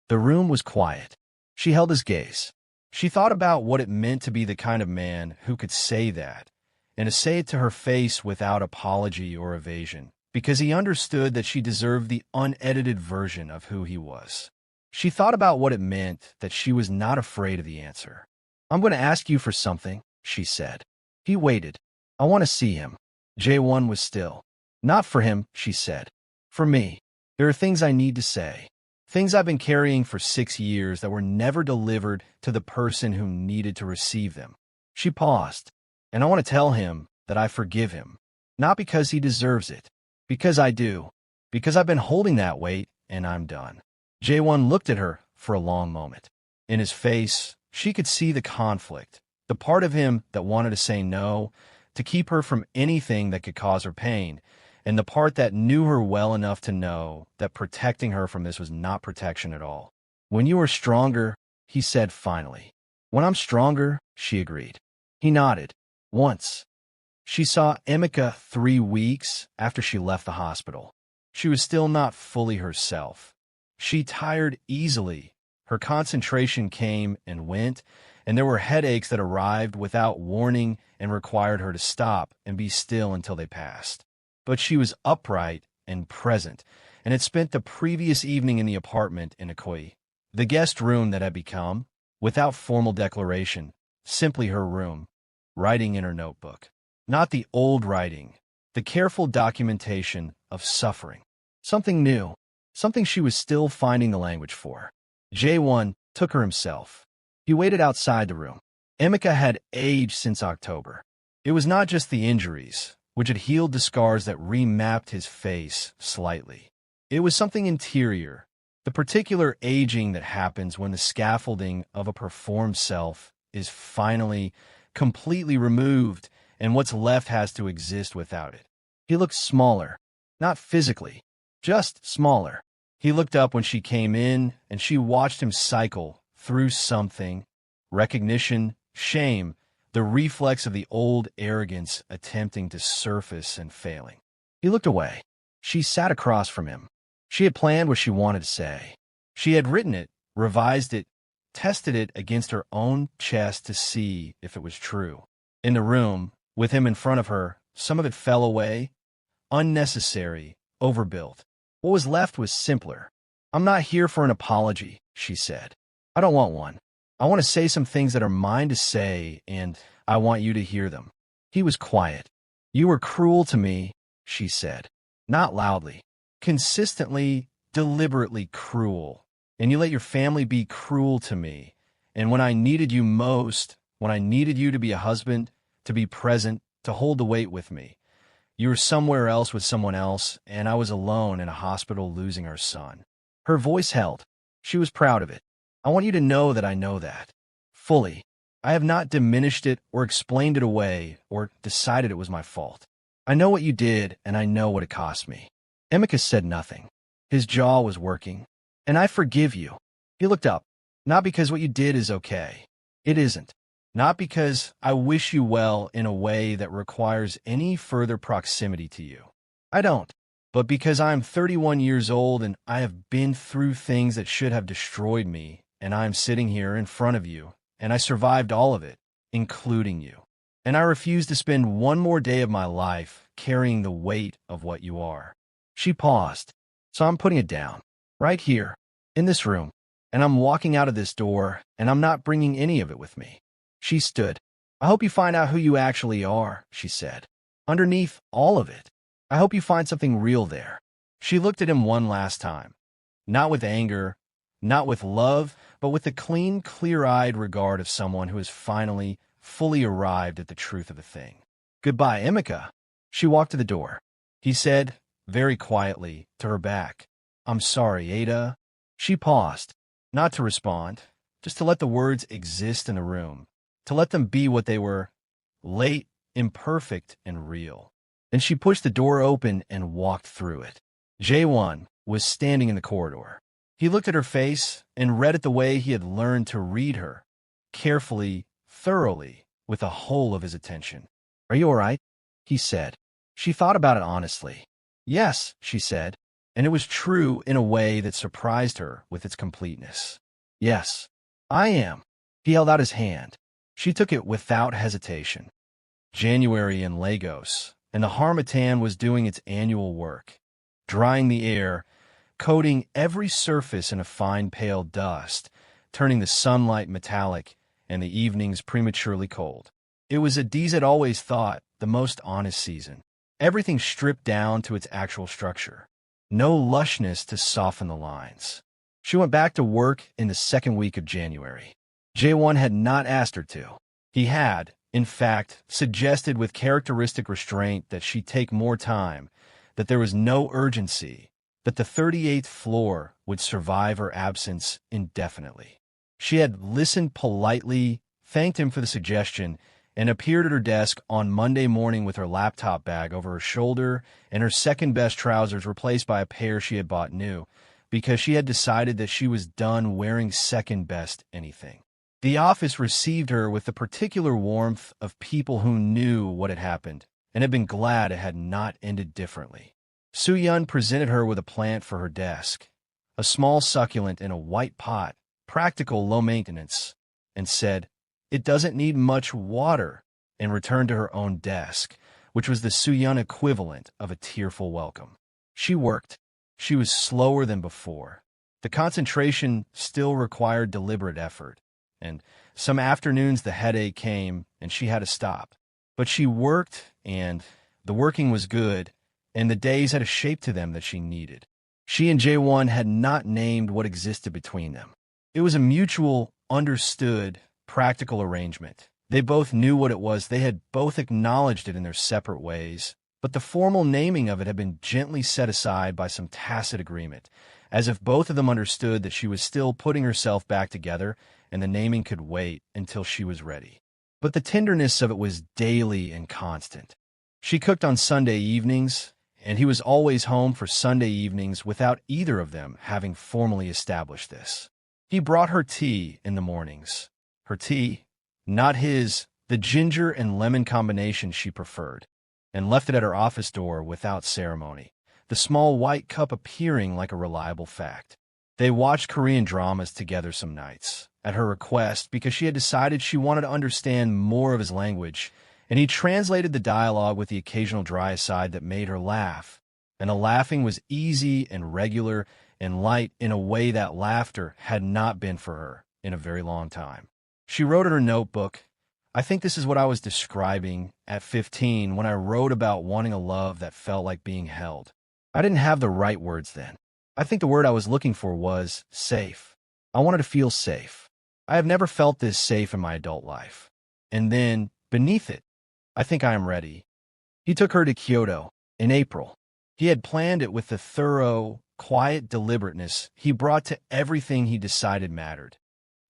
The room was quiet. She held his gaze. She thought about what it meant to be the kind of man who could say that, and to say it to her face without apology or evasion, because he understood that she deserved the unedited version of who he was. She thought about what it meant that she was not afraid of the answer. "I'm going to ask you for something," she said. He waited. "I want to see him." J1 was still. "Not for him," she said. "For me. There are things I need to say. Things I've been carrying for 6 years that were never delivered to the person who needed to receive them." She paused. "And I want to tell him that I forgive him. Not because he deserves it. Because I do. Because I've been holding that weight, and I'm done." J1 looked at her for a long moment. In his face, she could see the conflict, the part of him that wanted to say no, to keep her from anything that could cause her pain, and the part that knew her well enough to know that protecting her from this was not protection at all. "When you are stronger," he said finally. "When I'm stronger," she agreed. He nodded. "Once." She saw Emeka 3 weeks after she left the hospital. she was still not fully herself. She tired easily. Her concentration came and went, and there were headaches that arrived without warning and required her to stop and be still until they passed. But she was upright and present, and had spent the previous evening in the apartment in Ikoyi, the guest room that had become, without formal declaration, simply her room, writing in her notebook. Not the old writing, the careful documentation of suffering. Something new, something she was still finding the language for. J1 took her himself. He waited outside the room. Emeka had aged since October. It was not just the injuries, which had healed the scars that remapped his face slightly. It was something interior, the particular aging that happens when the scaffolding of a performed self is finally completely removed and what's left has to exist without it. He looked smaller, not physically, just smaller. He looked up when she came in, and she watched him cycle through something: recognition, shame, the reflex of the old arrogance attempting to surface and failing. He looked away. She sat across from him. She had planned what she wanted to say. She had written it, revised it, tested it against her own chest to see if it was true. In the room, with him in front of her, some of it fell away, unnecessary, overbuilt. What was left was simpler. "I'm not here for an apology," she said. "I don't want one. I want to say some things that are mine to say, and I want you to hear them." He was quiet. "You were cruel to me," she said. Not loudly. Consistently, deliberately cruel. "And you let your family be cruel to me. And when I needed you most, when I needed you to be a husband, to be present, to hold the weight with me, you were somewhere else with someone else, and I was alone in a hospital losing our son." Her voice held. She was proud of it. "I want you to know that I know that. Fully. I have not diminished it or explained it away or decided it was my fault. I know what you did, and I know what it cost me." Emeka said nothing. His jaw was working. "And I forgive you." He looked up. "Not because what you did is okay. It isn't. Not because I wish you well in a way that requires any further proximity to you. I don't. But because I am 31 years old and I have been through things that should have destroyed me, and I am sitting here in front of you, and I survived all of it, including you. And I refuse to spend one more day of my life carrying the weight of what you are." She paused. "So I'm putting it down. Right here, in this room. And I'm walking out of this door, and I'm not bringing any of it with me." She stood. "I hope you find out who you actually are," she said. "Underneath all of it. I hope you find something real there." She looked at him one last time. Not with anger, not with love, but with the clean, clear-eyed regard of someone who has finally, fully arrived at the truth of a thing. "Goodbye, Emeka." She walked to the door. He said, very quietly, to her back, "I'm sorry, Ada." She paused, not to respond, just to let the words exist in the room, to let them be what they were: late, imperfect, and real. Then she pushed the door open and walked through it. J1 was standing in the corridor. He looked at her face and read it the way he had learned to read her, carefully, thoroughly, with the whole of his attention. "Are you all right?" he said. She thought about it honestly. "Yes," she said, and it was true in a way that surprised her with its completeness. "Yes, I am." He held out his hand. She took it without hesitation. January in Lagos, and the harmattan was doing its annual work, drying the air, coating every surface in a fine pale dust, turning the sunlight metallic and the evenings prematurely cold. It was, Adaeze had always thought, the most honest season. Everything stripped down to its actual structure. No lushness to soften the lines. She went back to work in the second week of January. J1 had not asked her to. He had, in fact, suggested with characteristic restraint that she take more time, that there was no urgency, that the 38th floor would survive her absence indefinitely. She had listened politely, thanked him for the suggestion, and appeared at her desk on Monday morning with her laptop bag over her shoulder and her second-best trousers replaced by a pair she had bought new, because she had decided that she was done wearing second-best anything. The office received her with the particular warmth of people who knew what had happened and had been glad it had not ended differently. Soo-yeon presented her with a plant for her desk, a small succulent in a white pot, practical, low maintenance, and said, "It doesn't need much water," and returned to her own desk, which was the Soo-yeon equivalent of a tearful welcome. She worked. She was slower than before. The concentration still required deliberate effort, and some afternoons the headache came and she had to stop. But she worked, and the working was good, and the days had a shape to them that she needed. She and Jae-won had not named what existed between them. It was a mutual, understood, practical arrangement. They both knew what it was. They had both acknowledged it in their separate ways, but the formal naming of it had been gently set aside by some tacit agreement, as if both of them understood that she was still putting herself back together and the naming could wait until she was ready. But the tenderness of it was daily and constant. She cooked on Sunday evenings, and he was always home for Sunday evenings without either of them having formally established this. He brought her tea in the mornings. Her tea, not his, the ginger and lemon combination she preferred, and left it at her office door without ceremony, the small white cup appearing like a reliable fact. They watched Korean dramas together some nights, at her request, because she had decided she wanted to understand more of his language, and he translated the dialogue with the occasional dry aside that made her laugh. And the laughing was easy and regular and light in a way that laughter had not been for her in a very long time. She wrote in her notebook, "I think this is what I was describing at 15 when I wrote about wanting a love that felt like being held. I didn't have the right words then. I think the word I was looking for was safe. I wanted to feel safe. I have never felt this safe in my adult life. And then, beneath it, I think I am ready." He took her to Kyoto in April. He had planned it with the thorough, quiet deliberateness he brought to everything he decided mattered.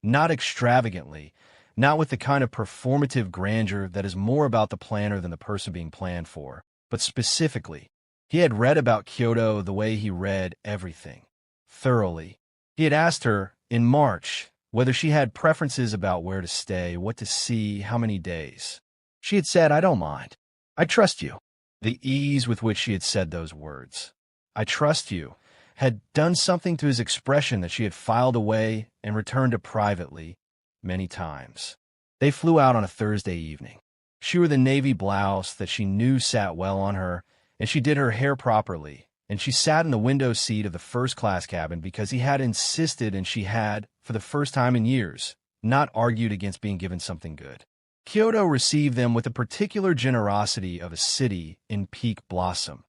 Not extravagantly, not with the kind of performative grandeur that is more about the planner than the person being planned for, but specifically. He had read about Kyoto the way he read everything, thoroughly. He had asked her, in March, whether she had preferences about where to stay, what to see, how many days. She had said, "I don't mind. I trust you." The ease with which she had said those words, "I trust you," had done something to his expression that she had filed away and returned to privately many times. They flew out on a Thursday evening. She wore the navy blouse that she knew sat well on her, and she did her hair properly, and she sat in the window seat of the first-class cabin because he had insisted, and she had, for the first time in years, not argued against being given something good. Kyoto received them with the particular generosity of a city in peak blossom.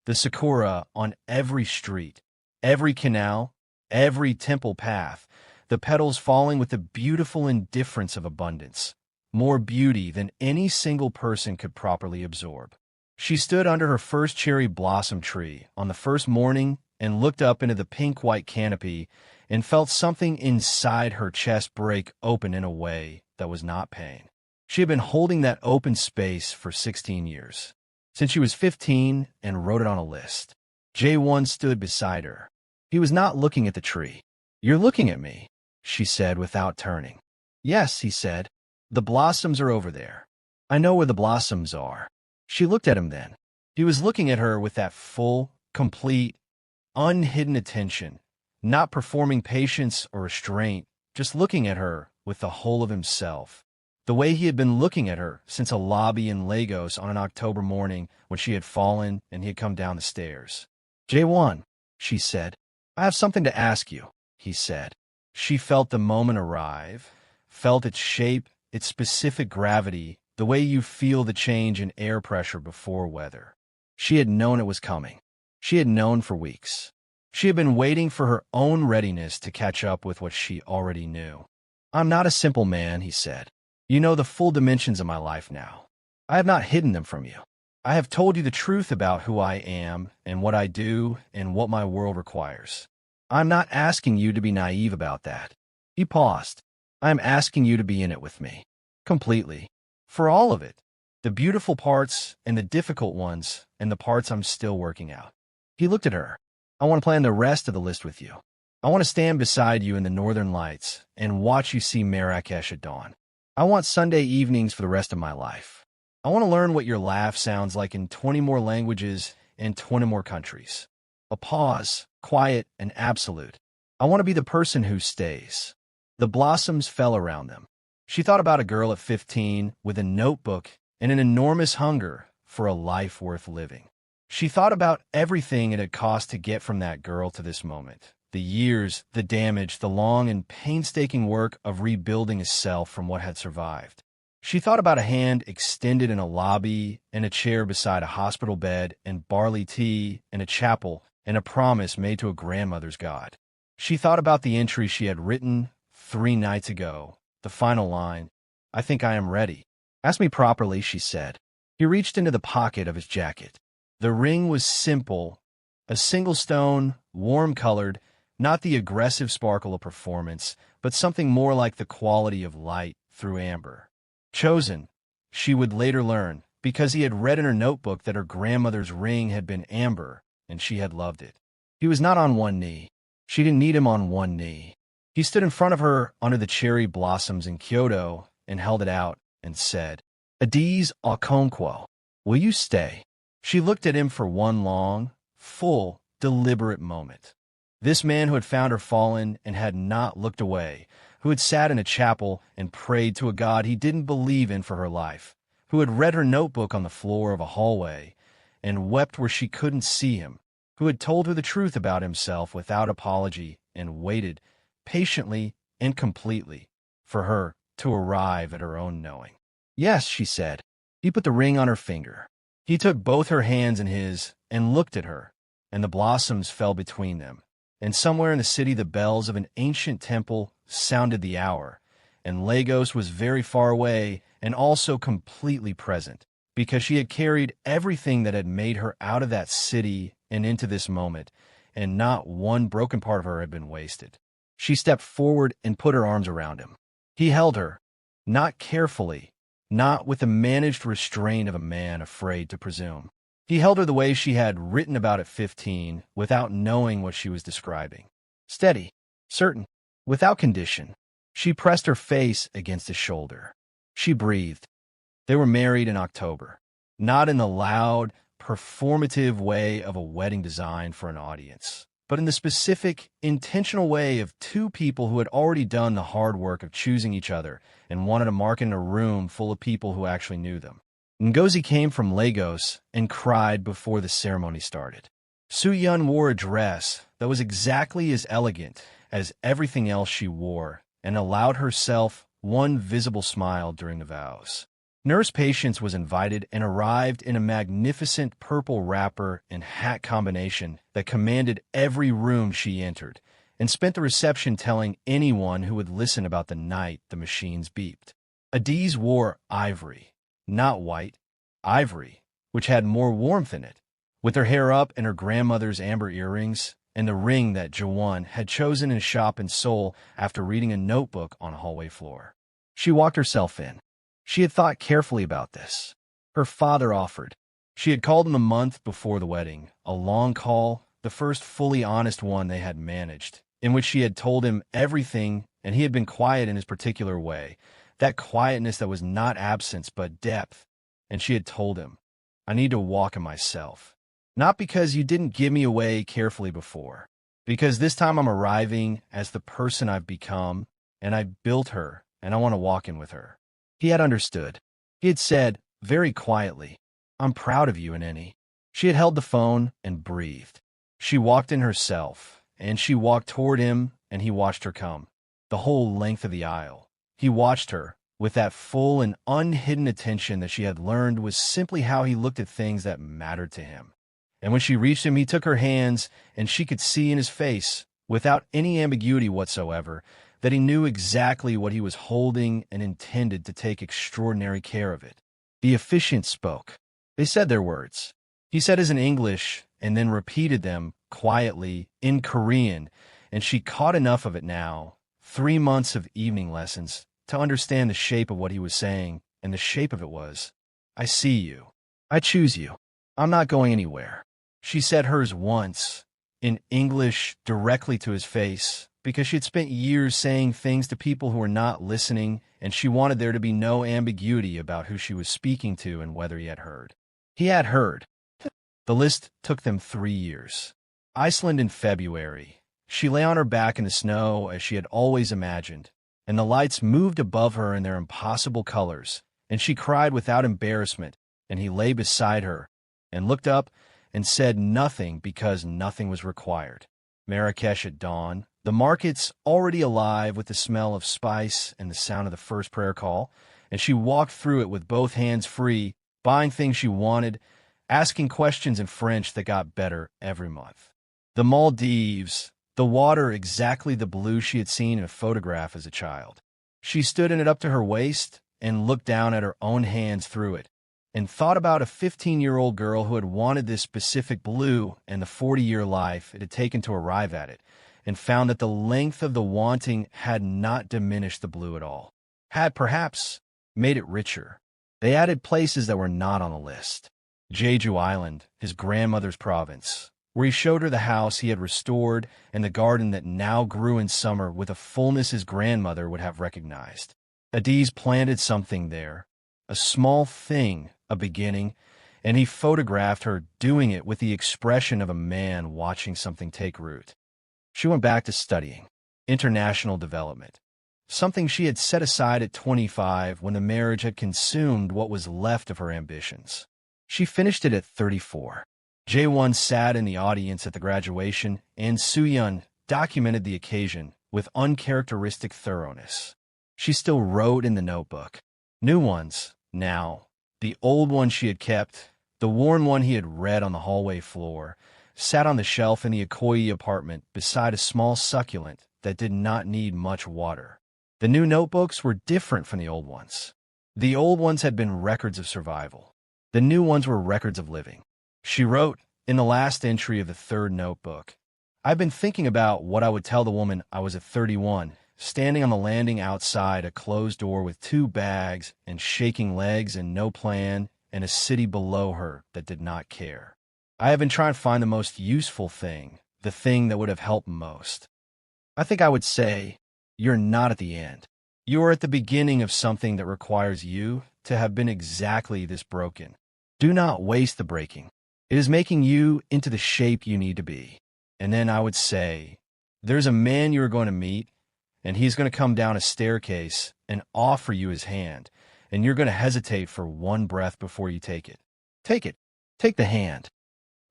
The sakura on every street, every canal, every temple path, the petals falling with the beautiful indifference of abundance, more beauty than any single person could properly absorb. She stood under her first cherry blossom tree on the first morning and looked up into the pink-white canopy and felt something inside her chest break open in a way that was not pain. She had been holding that open space for 16 years, since she was 15, and wrote it on a list. Jae-won stood beside her. He was not looking at the tree. "You're looking at me," she said without turning. "Yes," he said. "The blossoms are over there. I know where the blossoms are." She looked at him then. He was looking at her with that full, complete, unhidden attention, not performing patience or restraint, just looking at her with the whole of himself. The way he had been looking at her since a lobby in Lagos on an October morning when she had fallen and he had come down the stairs. "Jae-won," she said. "I have something to ask you," he said. She felt the moment arrive, felt its shape, its specific gravity, the way you feel the change in air pressure before weather. She had known it was coming. She had known for weeks. She had been waiting for her own readiness to catch up with what she already knew. "I'm not a simple man," he said. "You know the full dimensions of my life now. I have not hidden them from you. I have told you the truth about who I am and what I do and what my world requires. I'm not asking you to be naive about that." He paused. "I am asking you to be in it with me. Completely. For all of it. The beautiful parts and the difficult ones and the parts I'm still working out." He looked at her. "I want to plan the rest of the list with you. I want to stand beside you in the northern lights and watch you see Marrakesh at dawn. I want Sunday evenings for the rest of my life. I want to learn what your laugh sounds like in 20 more languages and 20 more countries. A pause, quiet and absolute. I want to be the person who stays. The blossoms fell around them. She thought about a girl at 15 with a notebook and an enormous hunger for a life worth living. She thought about everything it had cost to get from that girl to this moment. The years, the damage, the long and painstaking work of rebuilding a self from what had survived. She thought about a hand extended in a lobby and a chair beside a hospital bed and barley tea and a chapel and a promise made to a grandmother's God. She thought about the entry she had written 3 nights ago, the final line, "I think I am ready." "Ask me properly," she said. He reached into the pocket of his jacket. The ring was simple, a single stone, warm-colored, not the aggressive sparkle of performance, but something more like the quality of light through amber. Chosen, she would later learn, because he had read in her notebook that her grandmother's ring had been amber, and she had loved it. He was not on one knee. She didn't need him on one knee. He stood in front of her under the cherry blossoms in Kyoto and held it out and said, "Adaeze Okonkwo, will you stay?" She looked at him for one long, full, deliberate moment. This man who had found her fallen and had not looked away, who had sat in a chapel and prayed to a God he didn't believe in for her life, who had read her notebook on the floor of a hallway and wept where she couldn't see him, who had told her the truth about himself without apology and waited, patiently and completely, for her to arrive at her own knowing. "Yes," she said. He put the ring on her finger. He took both her hands in his and looked at her, and the blossoms fell between them. And somewhere in the city the bells of an ancient temple sounded the hour, and Lagos was very far away and also completely present, because she had carried everything that had made her out of that city and into this moment, and not one broken part of her had been wasted. She stepped forward and put her arms around him. He held her, not carefully, not with the managed restraint of a man afraid to presume. He held her the way she had written about at 15, without knowing what she was describing. Steady, certain, without condition. She pressed her face against his shoulder. She breathed. They were married in October, not in the loud, performative way of a wedding designed for an audience, but in the specific, intentional way of two people who had already done the hard work of choosing each other and wanted to mark in a room full of people who actually knew them. Ngozi came from Lagos and cried before the ceremony started. Soo-Yun wore a dress that was exactly as elegant as everything else she wore and allowed herself one visible smile during the vows. Nurse Patience was invited and arrived in a magnificent purple wrapper and hat combination that commanded every room she entered, and spent the reception telling anyone who would listen about the night the machines beeped. Adaeze wore ivory. Not white, ivory, which had more warmth in it, with her hair up and her grandmother's amber earrings, and the ring that Jawan had chosen in a shop in Seoul after reading a notebook on a hallway floor. She walked herself in. She had thought carefully about this. Her father offered. She had called him a month before the wedding, a long call, the first fully honest one they had managed, in which she had told him everything and he had been quiet in his particular way, that quietness that was not absence but depth, and she had told him, "I need to walk in myself. Not because you didn't give me away carefully before, because this time I'm arriving as the person I've become, and I built her, and I want to walk in with her." He had understood. He had said, very quietly, "I'm proud of you, Aneni." She had held the phone and breathed. She walked in herself, and she walked toward him, and he watched her come, the whole length of the aisle. He watched her with that full and unhidden attention that she had learned was simply how he looked at things that mattered to him. And when she reached him, he took her hands, and she could see in his face, without any ambiguity whatsoever, that he knew exactly what he was holding and intended to take extraordinary care of it. The officiant spoke. They said their words. He said his in English and then repeated them quietly in Korean, and she caught enough of it now, 3 months of evening lessons, to understand the shape of what he was saying, and the shape of it was, "I see you. I choose you. I'm not going anywhere." She said hers once, in English directly to his face, because she had spent years saying things to people who were not listening, and she wanted there to be no ambiguity about who she was speaking to and whether he had heard. He had heard. The list took them 3 years. Iceland in February. She lay on her back in the snow as she had always imagined, and the lights moved above her in their impossible colors, and she cried without embarrassment, and he lay beside her, and looked up, and said nothing because nothing was required. Marrakesh at dawn, the markets already alive with the smell of spice and the sound of the first prayer call, and she walked through it with both hands free, buying things she wanted, asking questions in French that got better every month. The Maldives, the water exactly the blue she had seen in a photograph as a child. She stood in it up to her waist and looked down at her own hands through it, and thought about a 15-year-old girl who had wanted this specific blue and the 40-year life it had taken to arrive at it, and found that the length of the wanting had not diminished the blue at all, had perhaps made it richer. They added places that were not on the list. Jeju Island, his grandmother's province, where he showed her the house he had restored and the garden that now grew in summer with a fullness his grandmother would have recognized. Adaeze planted something there, a small thing, a beginning, and he photographed her doing it with the expression of a man watching something take root. She went back to studying international development, something she had set aside at 25 when the marriage had consumed what was left of her ambitions. She finished it at 34. Jaewon sat in the audience at the graduation, and Soohyun documented the occasion with uncharacteristic thoroughness. She still wrote in the notebook. New ones, now. The old one she had kept, the worn one he had read on the hallway floor, sat on the shelf in the Ikoyi apartment beside a small succulent that did not need much water. The new notebooks were different from the old ones. The old ones had been records of survival. The new ones were records of living. She wrote, in the last entry of the third notebook, "I've been thinking about what I would tell the woman I was at 31, standing on the landing outside a closed door with 2 bags and shaking legs and no plan and a city below her that did not care. I have been trying to find the most useful thing, the thing that would have helped most. I think I would say, you're not at the end. You are at the beginning of something that requires you to have been exactly this broken. Do not waste the breaking. It is making you into the shape you need to be." And then I would say, there's a man you are going to meet, and he's going to come down a staircase and offer you his hand, and you're going to hesitate for one breath before you take it. Take it. Take the hand.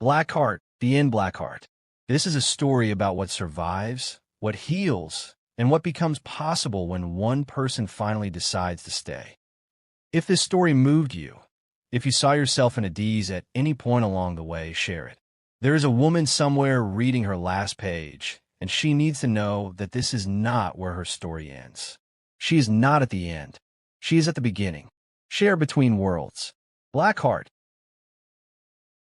Blackheart, the end Blackheart. This is a story about what survives, what heals, and what becomes possible when one person finally decides to stay. If this story moved you, if you saw yourself in Adaeze at any point along the way, share it. There is a woman somewhere reading her last page, and she needs to know that this is not where her story ends. She is not at the end. She is at the beginning. Share Between Worlds. Blackheart,